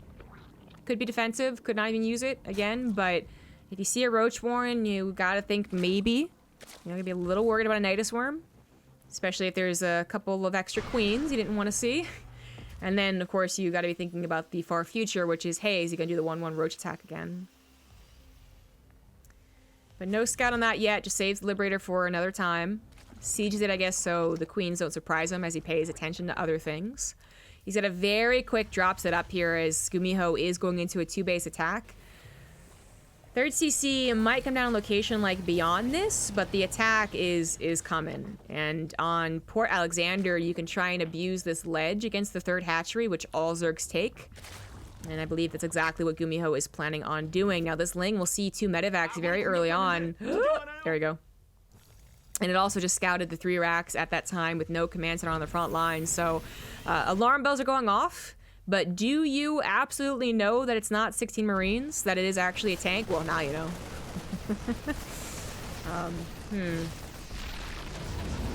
Could be defensive, could not even use it again, but if you see a Roach Warren, you gotta think maybe. You're gonna be a little worried about a Nidus Worm, especially if there's a couple of extra queens you didn't want to see. And then, of course, you gotta be thinking about the far future, which is, hey, is he gonna do the 1/1 Roach attack again? But no scout on that yet, just saves Liberator for another time. Sieges it, I guess, so the queens don't surprise him as he pays attention to other things. He's got a very quick drop set up here as GuMiHo is going into a 2-base attack. 3rd CC might come down on location like beyond this, but the attack is coming. And on Port Alexander, you can try and abuse this ledge against the 3rd hatchery, which all Zergs take. And I believe that's exactly what GuMiHo is planning on doing. Now this Ling will see 2 medevacs very early on. There we go. And it also just scouted the 3 racks at that time with no command center on the front line. So alarm bells are going off. But do you absolutely know that it's not 16 Marines? That it is actually a tank? Well, now you know.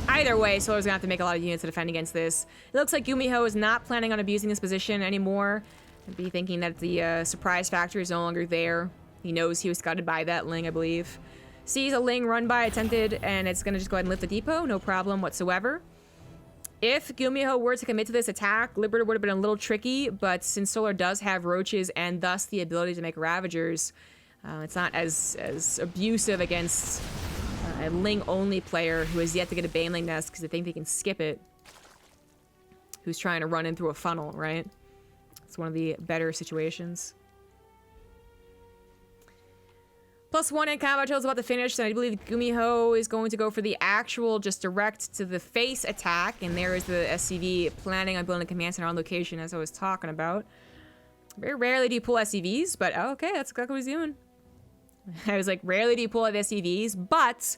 Either way, Solar's gonna have to make a lot of units to defend against this. It looks like GuMiHo is not planning on abusing this position anymore. I'd be thinking that the surprise factor is no longer there. He knows he was scouted by that Ling, I believe. Sees a Ling run by, attempted, and it's gonna just go ahead and lift the depot. No problem whatsoever. If GuMiHo were to commit to this attack, Liberator would have been a little tricky, but since Solar does have roaches and thus the ability to make Ravagers, it's not as abusive against a Ling-only player who has yet to get a Baneling nest because they think they can skip it, who's trying to run in through a funnel, right? It's one of the better situations. +1 in combat is about to finish, and I believe GuMiHo is going to go for the actual, just direct to the face attack, and there is the SCV planning on building a command center on location, as I was talking about. Very rarely do you pull SCVs, but okay, that's exactly what he's doing. I was like, rarely do you pull out SCVs, but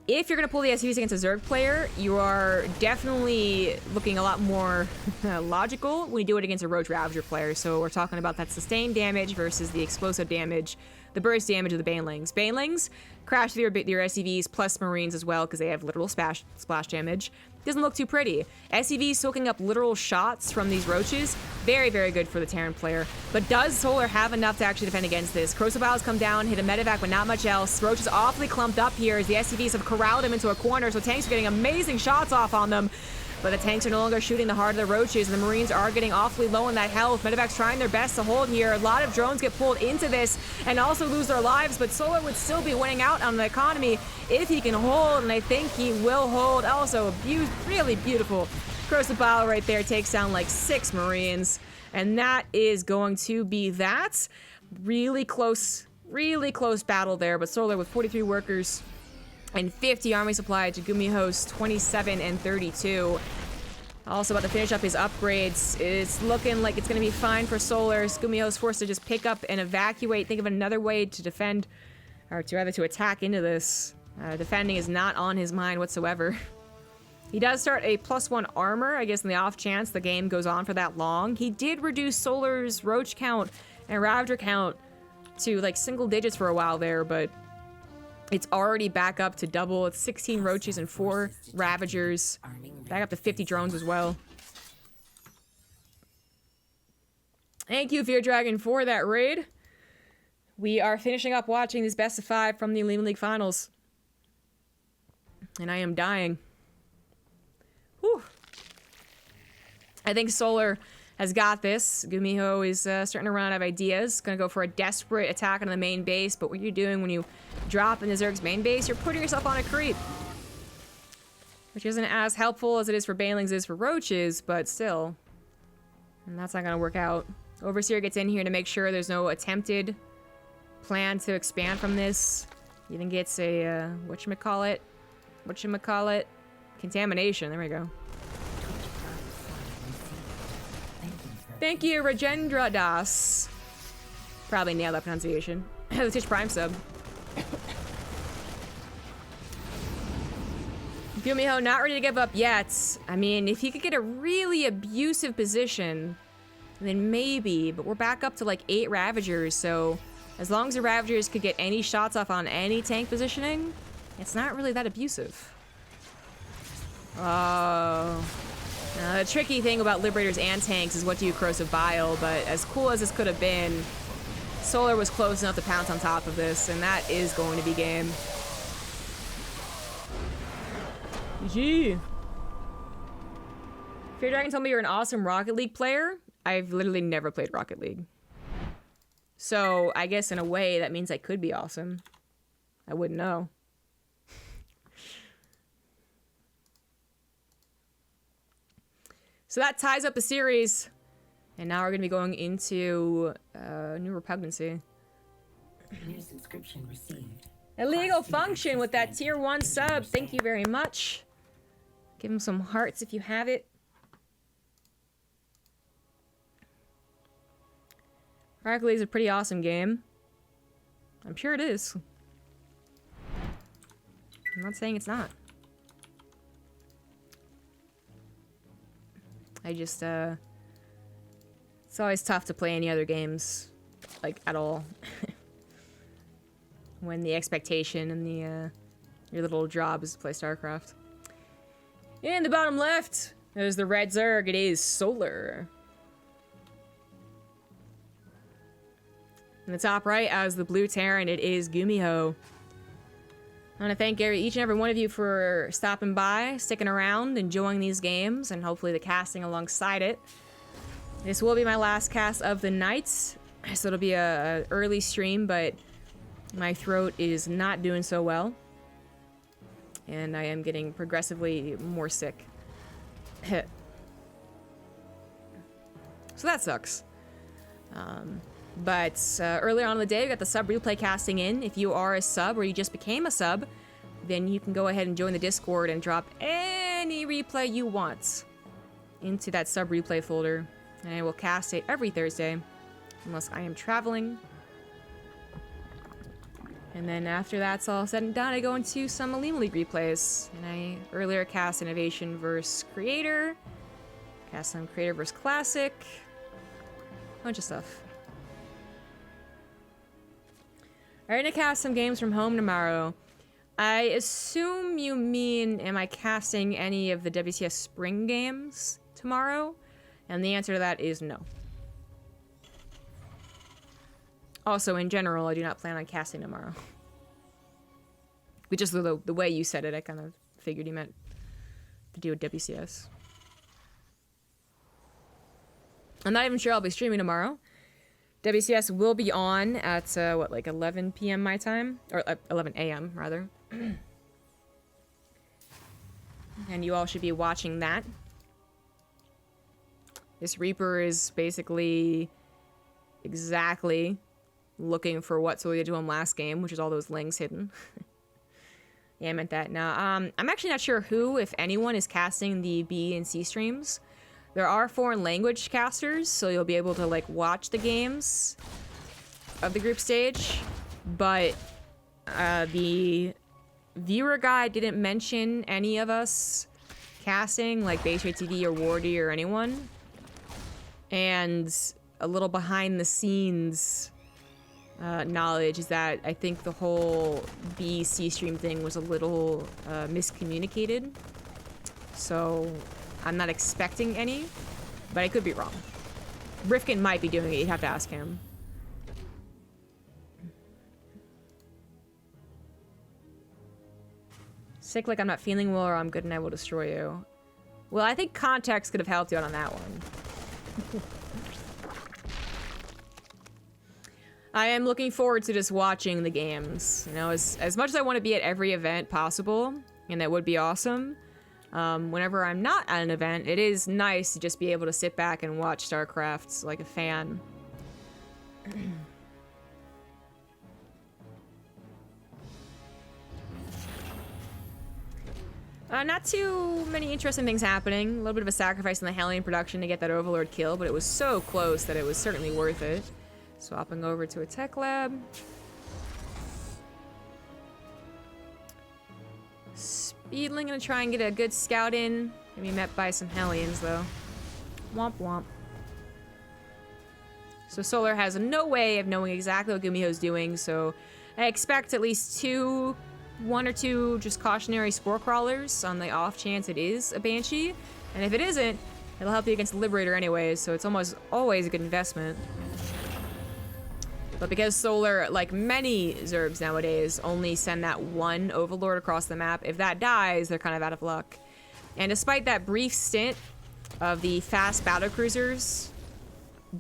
If you're going to pull the SCVs against a Zerg player, you are definitely looking a lot more logical when you do it against a Roach Ravager player. So we're talking about that sustained damage versus the explosive damage, the burst damage of the Banelings. Banelings crash through your SCVs plus Marines as well because they have literal splash damage. Doesn't look too pretty. SCVs soaking up literal shots from these Roaches, very, very good for the Terran player. But does Solar have enough to actually defend against this? Corrosive Vials come down, hit a medevac, but not much else. Roach is awfully clumped up here as the SCVs have corralled him into a corner, so tanks are getting amazing shots off on them. But the tanks are no longer shooting the heart of the Roaches, and the Marines are getting awfully low in that health. Medevac's trying their best to hold here. A lot of drones get pulled into this and also lose their lives, but Solar would still be winning out on the economy if he can hold, and I think he will hold. Also, a really beautiful Corrosive Bile right there takes down like 6 Marines, and that is going to be that. Really close battle there, but Solar with 43 workers and 50 army supply to GuMiHo's 27 and 32. Also about to finish up his upgrades. It's looking like it's going to be fine for Solar. GuMiHo's forced to just pick up and evacuate. Think of another way to defend, or to rather to attack into this. Defending is not on his mind whatsoever. He does start a +1 armor, I guess in the off chance the game goes on for that long. He did reduce Solar's Roach count and Ravager count to like single digits for a while there, but it's already back up to double. It's 16 Roaches and 4 Ravagers. Back up to 50 drones as well. Thank you, Fear Dragon, for that raid. We are finishing up watching this best of 5 from the Olimoleague finals. And I am dying. Whew. I think Solar has got this. GuMiHo is starting to run out of ideas. Gonna go for a desperate attack on the main base, but what you're doing when you drop in the Zerg's main base, you're putting yourself on a creep. Which isn't as helpful as it is for Banelings is for Roaches, but still. And that's not gonna work out. Overseer gets in here to make sure there's no attempted plan to expand from this. Even gets a, whatchamacallit? Contamination, there we go. Thank you, Rajendra Das. Probably nailed that pronunciation. The Twitch Prime sub. GuMiHo not ready to give up yet. I mean, if he could get a really abusive position, then maybe, but we're back up to like 8 Ravagers, so as long as the Ravagers could get any shots off on any tank positioning, it's not really that abusive. Oh. The tricky thing about Liberators and tanks is what do you Corrosive Bile, but as cool as this could have been, Solar was close enough to pounce on top of this, and that is going to be game. GG. Fear Dragon told me you're an awesome Rocket League player. I've literally never played Rocket League. So, I guess in a way that means I could be awesome. I wouldn't know. So that ties up the series. And now we're going to be going into New Repugnancy. New subscription received. Illegal Function with that tier 1 sub. Thank you very much. Give him some hearts if you have it. Rocket League is a pretty awesome game. I'm sure it is. I'm not saying it's not. I just, it's always tough to play any other games, like, at all. When the expectation and the, your little job is to play StarCraft. In the bottom left, there's the red Zerg. It is Solar. In the top right, as the blue Terran, it is GuMiHo. I want to thank each and every one of you for stopping by, sticking around, enjoying these games, and hopefully the casting alongside it. This will be my last cast of the night, so it'll be a early stream, but my throat is not doing so well. And I am getting progressively more sick. So that sucks. But earlier on in the day, we got the sub replay casting in. If you are a sub or you just became a sub, then you can go ahead and join the Discord and drop any replay you want into that sub replay folder. And I will cast it every Thursday, unless I am traveling. And then after that's all said and done, I go into some Olimoleague replays. And I earlier cast Innovation versus Creator. Cast some Creator versus Classic. Bunch of stuff. Alright, gonna cast some games from home tomorrow. I assume you mean, am I casting any of the WCS Spring games tomorrow? And the answer to that is no. Also, in general, I do not plan on casting tomorrow. But just the way you said it, I kind of figured you meant to do with WCS. I'm not even sure I'll be streaming tomorrow. WCS will be on at, what, like 11 p.m. my time? Or 11 a.m., rather. And you all should be watching that. This Reaper is basically exactly looking for what Solia did to him last game, which is all those links hidden. Yeah, I meant that. Now, I'm actually not sure who, if anyone, is casting the B and C streams. There are foreign language casters, so you'll be able to, like, watch the games of the group stage. But the viewer guide didn't mention any of us casting, like Base Rate TV or Wardy or anyone. And a little behind the scenes knowledge is that I think the whole BC stream thing was a little miscommunicated. So I'm not expecting any, but I could be wrong. Rifkin might be doing it, you'd have to ask him. Sick like I'm not feeling well or I'm good and I will destroy you. Well, I think context could have helped you out on that one. I am looking forward to just watching the games. You know, as much as I want to be at every event possible, and that would be awesome, whenever I'm not at an event, it is nice to just be able to sit back and watch StarCraft like a fan. Not too many interesting things happening. A little bit of a sacrifice in the Hellion production to get that Overlord kill, but it was so close that it was certainly worth it. Swapping over to a tech lab. Speedling gonna try and get a good scout in. Gonna be met by some Hellions though. Womp womp. So Solar has no way of knowing exactly what GuMiHo's doing, so I expect at least one or two just cautionary spore crawlers on the off chance it is a Banshee. And if it isn't, it'll help you against the Liberator anyways, so it's almost always a good investment. But because Solar, like many Zerbs nowadays, only send that one Overlord across the map, if that dies, they're kind of out of luck. And despite that brief stint of the fast battlecruisers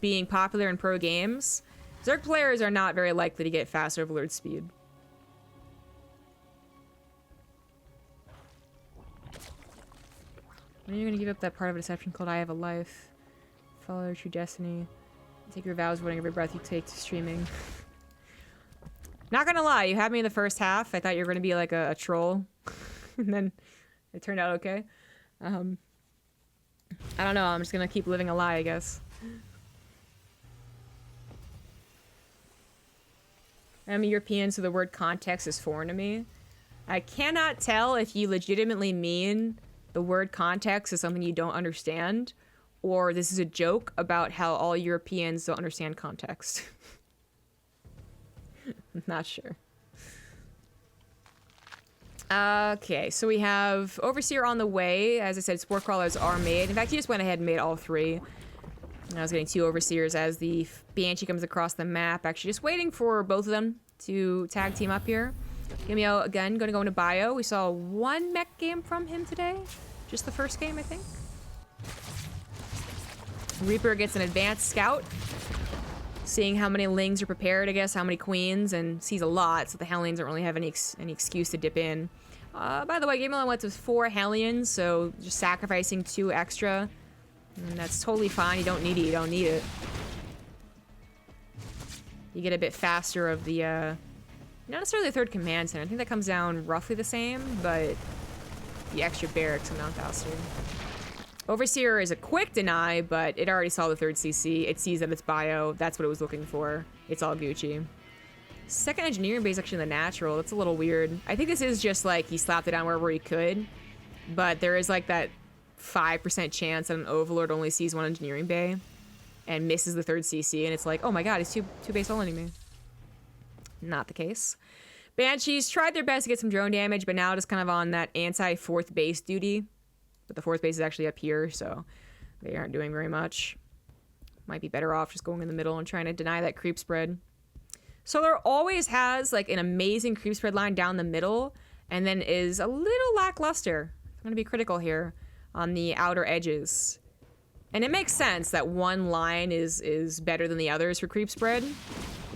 being popular in pro games, Zerg players are not very likely to get fast Overlord speed. When are you going to give up that part of a deception called I Have a Life? Follow your true destiny. Take your vows, voting every breath you take to streaming. Not gonna lie, you had me in the first half. I thought you were gonna be like a troll. And then it turned out okay. I don't know, I'm just gonna keep living a lie, I guess. I'm European, so the word context is foreign to me. I cannot tell if you legitimately mean the word context is something you don't understand, or this is a joke about how all Europeans don't understand context. I'm not sure. Okay, so we have Overseer on the way. As I said, Spore Crawlers are made. In fact, he just went ahead and made all three. And I was getting 2 Overseers as the Banshee comes across the map. Actually, just waiting for both of them to tag team up here. GuMiHo, again, going to go into bio. We saw 1 mech game from him today. Just the first game, I think. Reaper gets an advanced scout, seeing how many Lings are prepared, I guess, how many Queens, and sees a lot, so the Hellions don't really have any excuse to dip in. By the way, game only went to 4 Hellions, so just sacrificing 2 extra, and that's totally fine. You don't need it, you don't need it. You get a bit faster of the, not necessarily the 3rd command center. I think that comes down roughly the same, but the extra barracks come down faster. Overseer is a quick deny, but it already saw the 3rd CC. It sees that it's bio. That's what it was looking for. It's all Gucci. Second engineering base actually in the natural. That's a little weird. I think this is just like he slapped it down wherever he could. But there is like that 5% chance that an overlord only sees one engineering bay and misses the third CC, and it's like, oh my god, he's two base only me. Not the case. Banshees tried their best to get some drone damage, but now just kind of on that anti-fourth base duty. But the fourth base is actually up here, so they aren't doing very much. Might be better off just going in the middle and trying to deny that creep spread. Solar always has like an amazing creep spread line down the middle, and then is a little lackluster. I'm going to be critical here on the outer edges. And it makes sense that one line is better than the others for creep spread,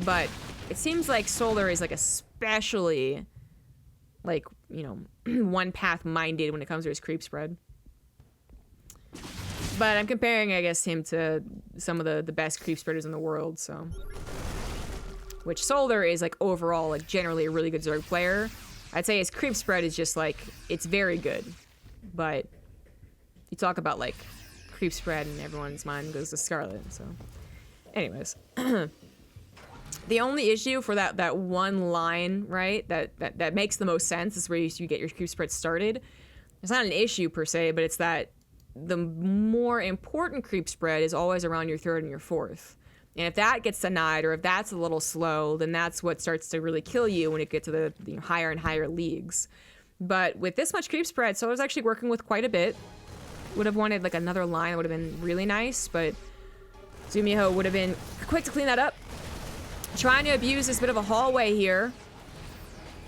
but it seems like Solar is like especially like, you know, one path minded when it comes to his creep spread. But I'm comparing, I guess, him to some of the best creep spreaders in the world, so. Which Solar is like overall like generally a really good Zerg player. I'd say his creep spread is just like, it's very good. But you talk about like creep spread and everyone's mind goes to Scarlet, so. Anyways. The only issue for that one line, right, that makes the most sense is where you get your creep spread started. It's not an issue per se, but it's that the more important creep spread is always around your third and your fourth. And if that gets denied, or if that's a little slow, then that's what starts to really kill you when it gets to the higher and higher leagues. But with this much creep spread, Solar's actually working with quite a bit. Would have wanted like another line that would have been really nice, but GuMiHo would have been quick to clean that up. Trying to abuse this bit of a hallway here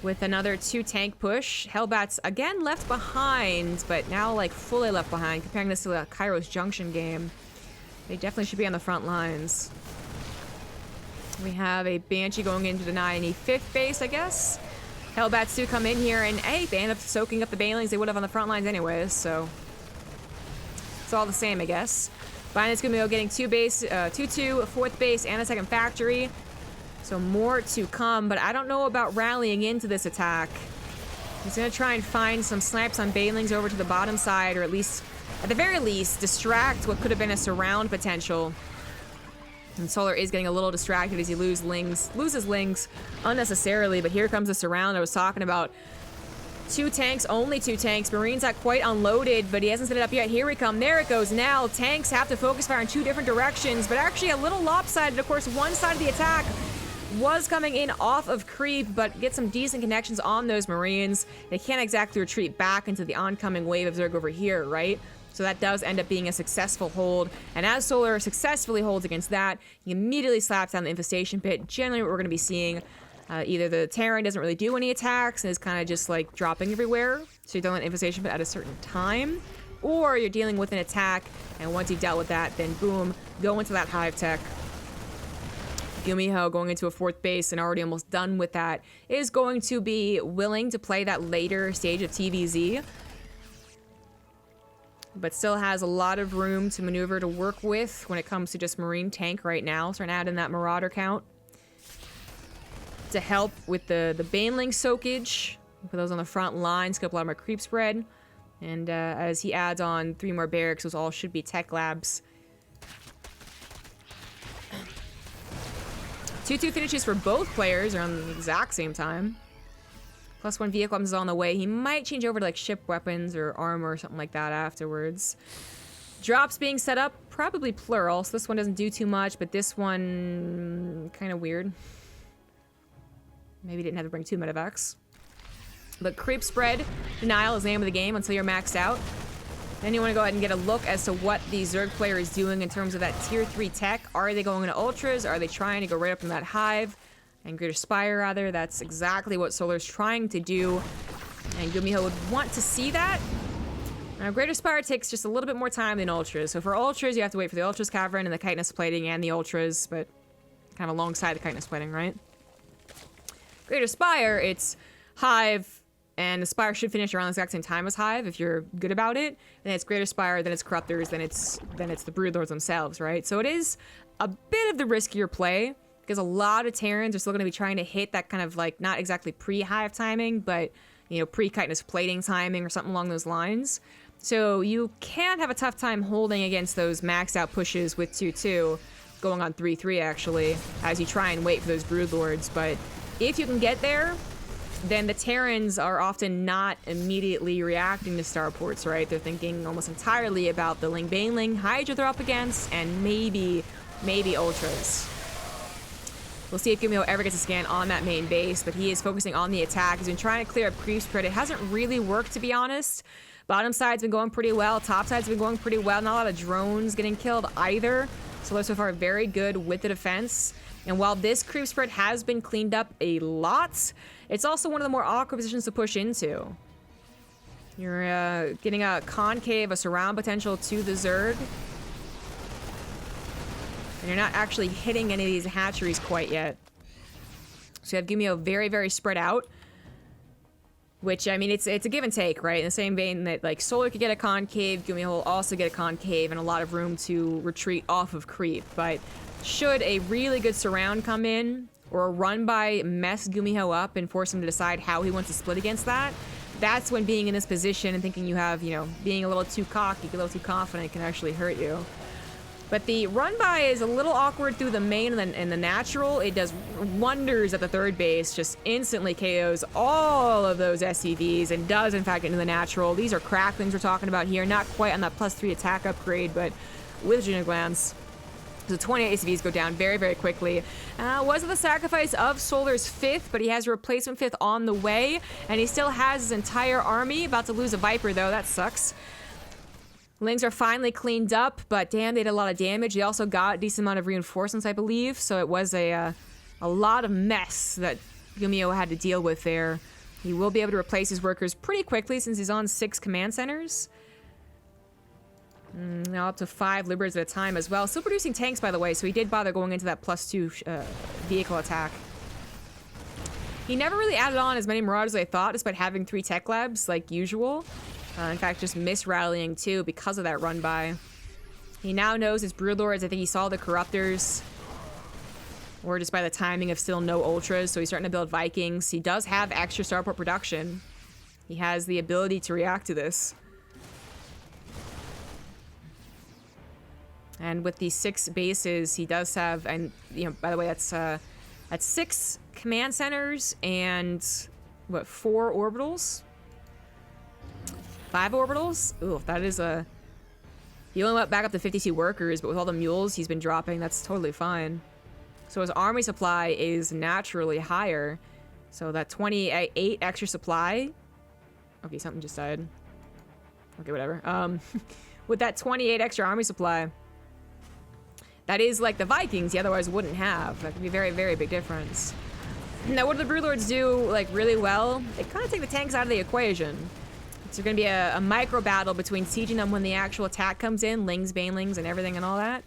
with another 2 tank push. Hellbats again left behind, but now like fully left behind. Comparing this to the Kairos Junction game, they definitely should be on the front lines. We have a Banshee going in to deny any 5th base, I guess. Hellbats do come in here, and hey, they end up soaking up the Banelings they would have on the front lines anyways, so it's all the same, I guess. Binance GuMiHo getting 2 base, 2-2, a 4th base, and a 2nd factory. So more to come, but I don't know about rallying into this attack. He's gonna try and find some snipes on Banelings over to the bottom side, or at least, at the very least, distract what could have been a surround potential. And Solar is getting a little distracted as he loses Lings unnecessarily, but here comes the surround I was talking about. 2 tanks, only 2 tanks. Marine's not quite unloaded, but he hasn't set it up yet. Here we come. There it goes now. Tanks have to focus fire in 2 different directions, but actually a little lopsided. Of course, one side of the attack was coming in off of creep, but get some decent connections on those Marines. They can't exactly retreat back into the oncoming wave of Zerg over here, right? So that does end up being a successful hold. And as Solar successfully holds against that, he immediately slaps down the Infestation Pit. Generally what we're going to be seeing, either the Terran doesn't really do any attacks and is kind of just like dropping everywhere, so you don't let Infestation Pit at a certain time, or you're dealing with an attack, and once you've dealt with that, then boom, go into that Hive Tech. GuMiHo going into a 4th base and already almost done with that is going to be willing to play that later stage of TVZ, but still has a lot of room to maneuver to work with when it comes to just Marine tank right now. Starting to add in that Marauder count to help with the Baneling soakage. Put those on the front lines, get up a lot more creep spread. And as he adds on 3 more barracks, those all should be tech labs. 2-2 finishes for both players around the exact same time. +1 vehicle is on the way. He might change over to like ship weapons or armor or something like that afterwards. Drops being set up, probably plural, so this one doesn't do too much, but this one kind of weird. Maybe didn't have to bring 2 medevacs. But creep spread denial is the name of the game until you're maxed out. Then you want to go ahead and get a look as to what the Zerg player is doing in terms of that tier 3 tech. Are they going into ultras? Are they trying to go right up in that hive? And Greater Spire, rather. That's exactly what Solar's trying to do. And GuMiHo would want to see that. Now, Greater Spire takes just a little bit more time than Ultras. So for Ultras, you have to wait for the Ultras Cavern and the Chitinous Plating and the Ultras, but kind of alongside the Chitinous Plating, right? Greater Spire, it's Hive, and the Spire should finish around the exact same time as Hive if you're good about it. Then it's Greater Spire, then it's Corruptors, then it's the Broodlords themselves, right? So it is a bit of the riskier play, because a lot of Terrans are still going to be trying to hit that kind of like, not exactly pre-Hive timing, but, you know, pre-Chitinous Plating timing or something along those lines. So you can have a tough time holding against those maxed out pushes with 2-2, going on 3-3 actually, as you try and wait for those Broodlords, but if you can get there, then the Terrans are often not immediately reacting to starports, right? They're thinking almost entirely about the Ling Baneling Hydra they're up against, and maybe Ultras. We'll see if GuMiHo ever gets a scan on that main base, but he is focusing on the attack. He's been trying to clear up creep spread. It hasn't really worked, to be honest. Bottom side's been going pretty well. Top side's been going pretty well. Not a lot of drones getting killed either. So far, very good with the defense. And while this creep spread has been cleaned up a lot, it's also one of the more awkward positions to push into. You're getting a concave, a surround potential to the Zerg. And you're not actually hitting any of these hatcheries quite yet. So you have GuMiHo very, very spread out. Which, I mean, it's a give and take, right? In the same vein that, like, Solar could get a concave, GuMiHo will also get a concave and a lot of room to retreat off of creep. But should a really good surround come in, or a run-by mess GuMiHo up and force him to decide how he wants to split against that, that's when being in this position and thinking you have, you know, being a little too cocky, a little too confident can actually hurt you. But the run-by is a little awkward through the main and the natural. It does wonders at the third base, just instantly KOs all of those SCVs and does, in fact, get into the natural. These are cracklings we're talking about here. Not quite on that +3 attack upgrade, but with Junior Glance. So 28 ACVs go down very, very quickly. Wasn't the sacrifice of Solar's 5th, but he has a replacement 5th on the way, and he still has his entire army. About to lose a Viper, though. That sucks. Lings are finally cleaned up, but damn, they did a lot of damage. They also got a decent amount of reinforcements, I believe, so it was a lot of mess that GuMiHo had to deal with there. He will be able to replace his workers pretty quickly since he's on 6 command centers. Now up to 5 Liberates at a time as well. Still producing tanks, by the way, so he did bother going into that +2 vehicle attack. He never really added on as many Marauders as I thought, despite having 3 tech labs like usual. In fact, just missed rallying too because of that run-by. He now knows his Broodlords. I think he saw the Corruptors. Or just by the timing of still no Ultras, so he's starting to build Vikings. He does have extra starport production. He has the ability to react to this. And with these 6 bases, he does have, and you know, by the way, that's 6 command centers and what, 4 orbitals? 5 orbitals? Ooh, that is a... He only went back up to 52 workers, but with all the mules he's been dropping, that's totally fine. So his army supply is naturally higher. So that 28 extra supply... Okay, something just died. Okay, whatever. With that 28 extra army supply, that is like the Vikings he otherwise wouldn't have. That could be a very, very big difference. Now, what do the Broodlords do, like, really well? They kind of take the tanks out of the equation. It's going to be a micro battle between sieging them when the actual attack comes in, Lings, Banelings, and everything and all that,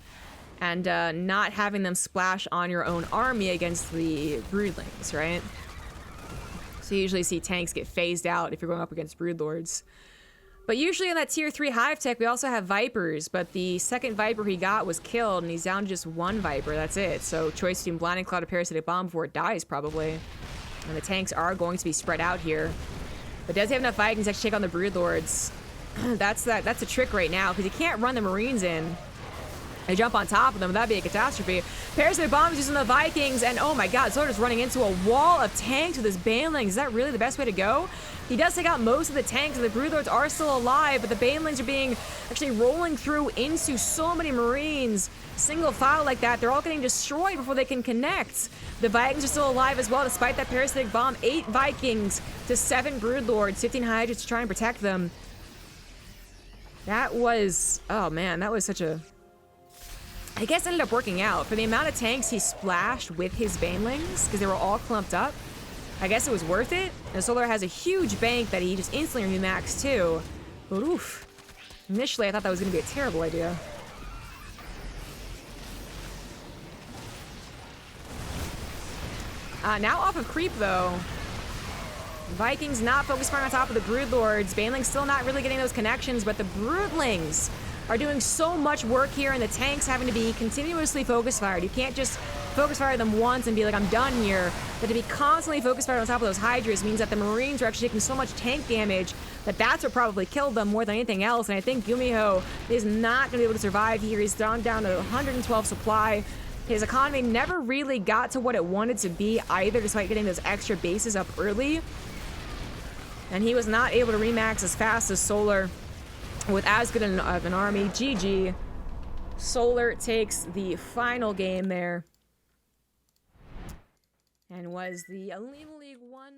and not having them splash on your own army against the Broodlings, right? So you usually see tanks get phased out if you're going up against Broodlords. But usually in that tier 3 hive tech, we also have Vipers, but the second Viper he got was killed, and he's down to just 1 Viper, that's it. So choice between Blinding Cloud or Parasitic Bomb before it dies, probably. And the tanks are going to be spread out here. But does he have enough Vikings to take on the Broodlords? That's a trick right now, because he can't run the Marines in. They jump on top of them, that'd be a catastrophe. Parasitic Bombs using the Vikings, and oh my god, Solar's running into a wall of tanks with his Banelings. Is that really the best way to go? He does take out most of the tanks, and the Broodlords are still alive, but the Banelings are being actually rolling through into so many Marines. Single file like that, they're all getting destroyed before they can connect. The Vikings are still alive as well, despite that Parasitic Bomb. 8 Vikings to 7 Broodlords, 15 Hydras to try and protect them. That was, oh man, that was such a... I guess it ended up working out. For the amount of tanks he splashed with his Banelings, because they were all clumped up, I guess it was worth it. And Solar has a huge bank that he just instantly remaxed too. But oof. Initially, I thought that was going to be a terrible idea. Now off of creep, though. Vikings not focused fire on top of the Broodlords. Banelings still not really getting those connections, but the Broodlings are doing so much work here, and the tanks having to be continuously focus fired. You can't just focus fire them once and be like, I'm done here. But to be constantly focus fired on top of those Hydras means that the Marines are actually taking so much tank damage that that's what probably killed them more than anything else. And I think GuMiHo is not going to be able to survive here. He's down to 112 supply. His economy never really got to what it wanted to be either, despite getting those extra bases up early. And he was not able to remax as fast as Solar with as good of an army. GG. Solar takes the final game there. And was the Olimoleague 1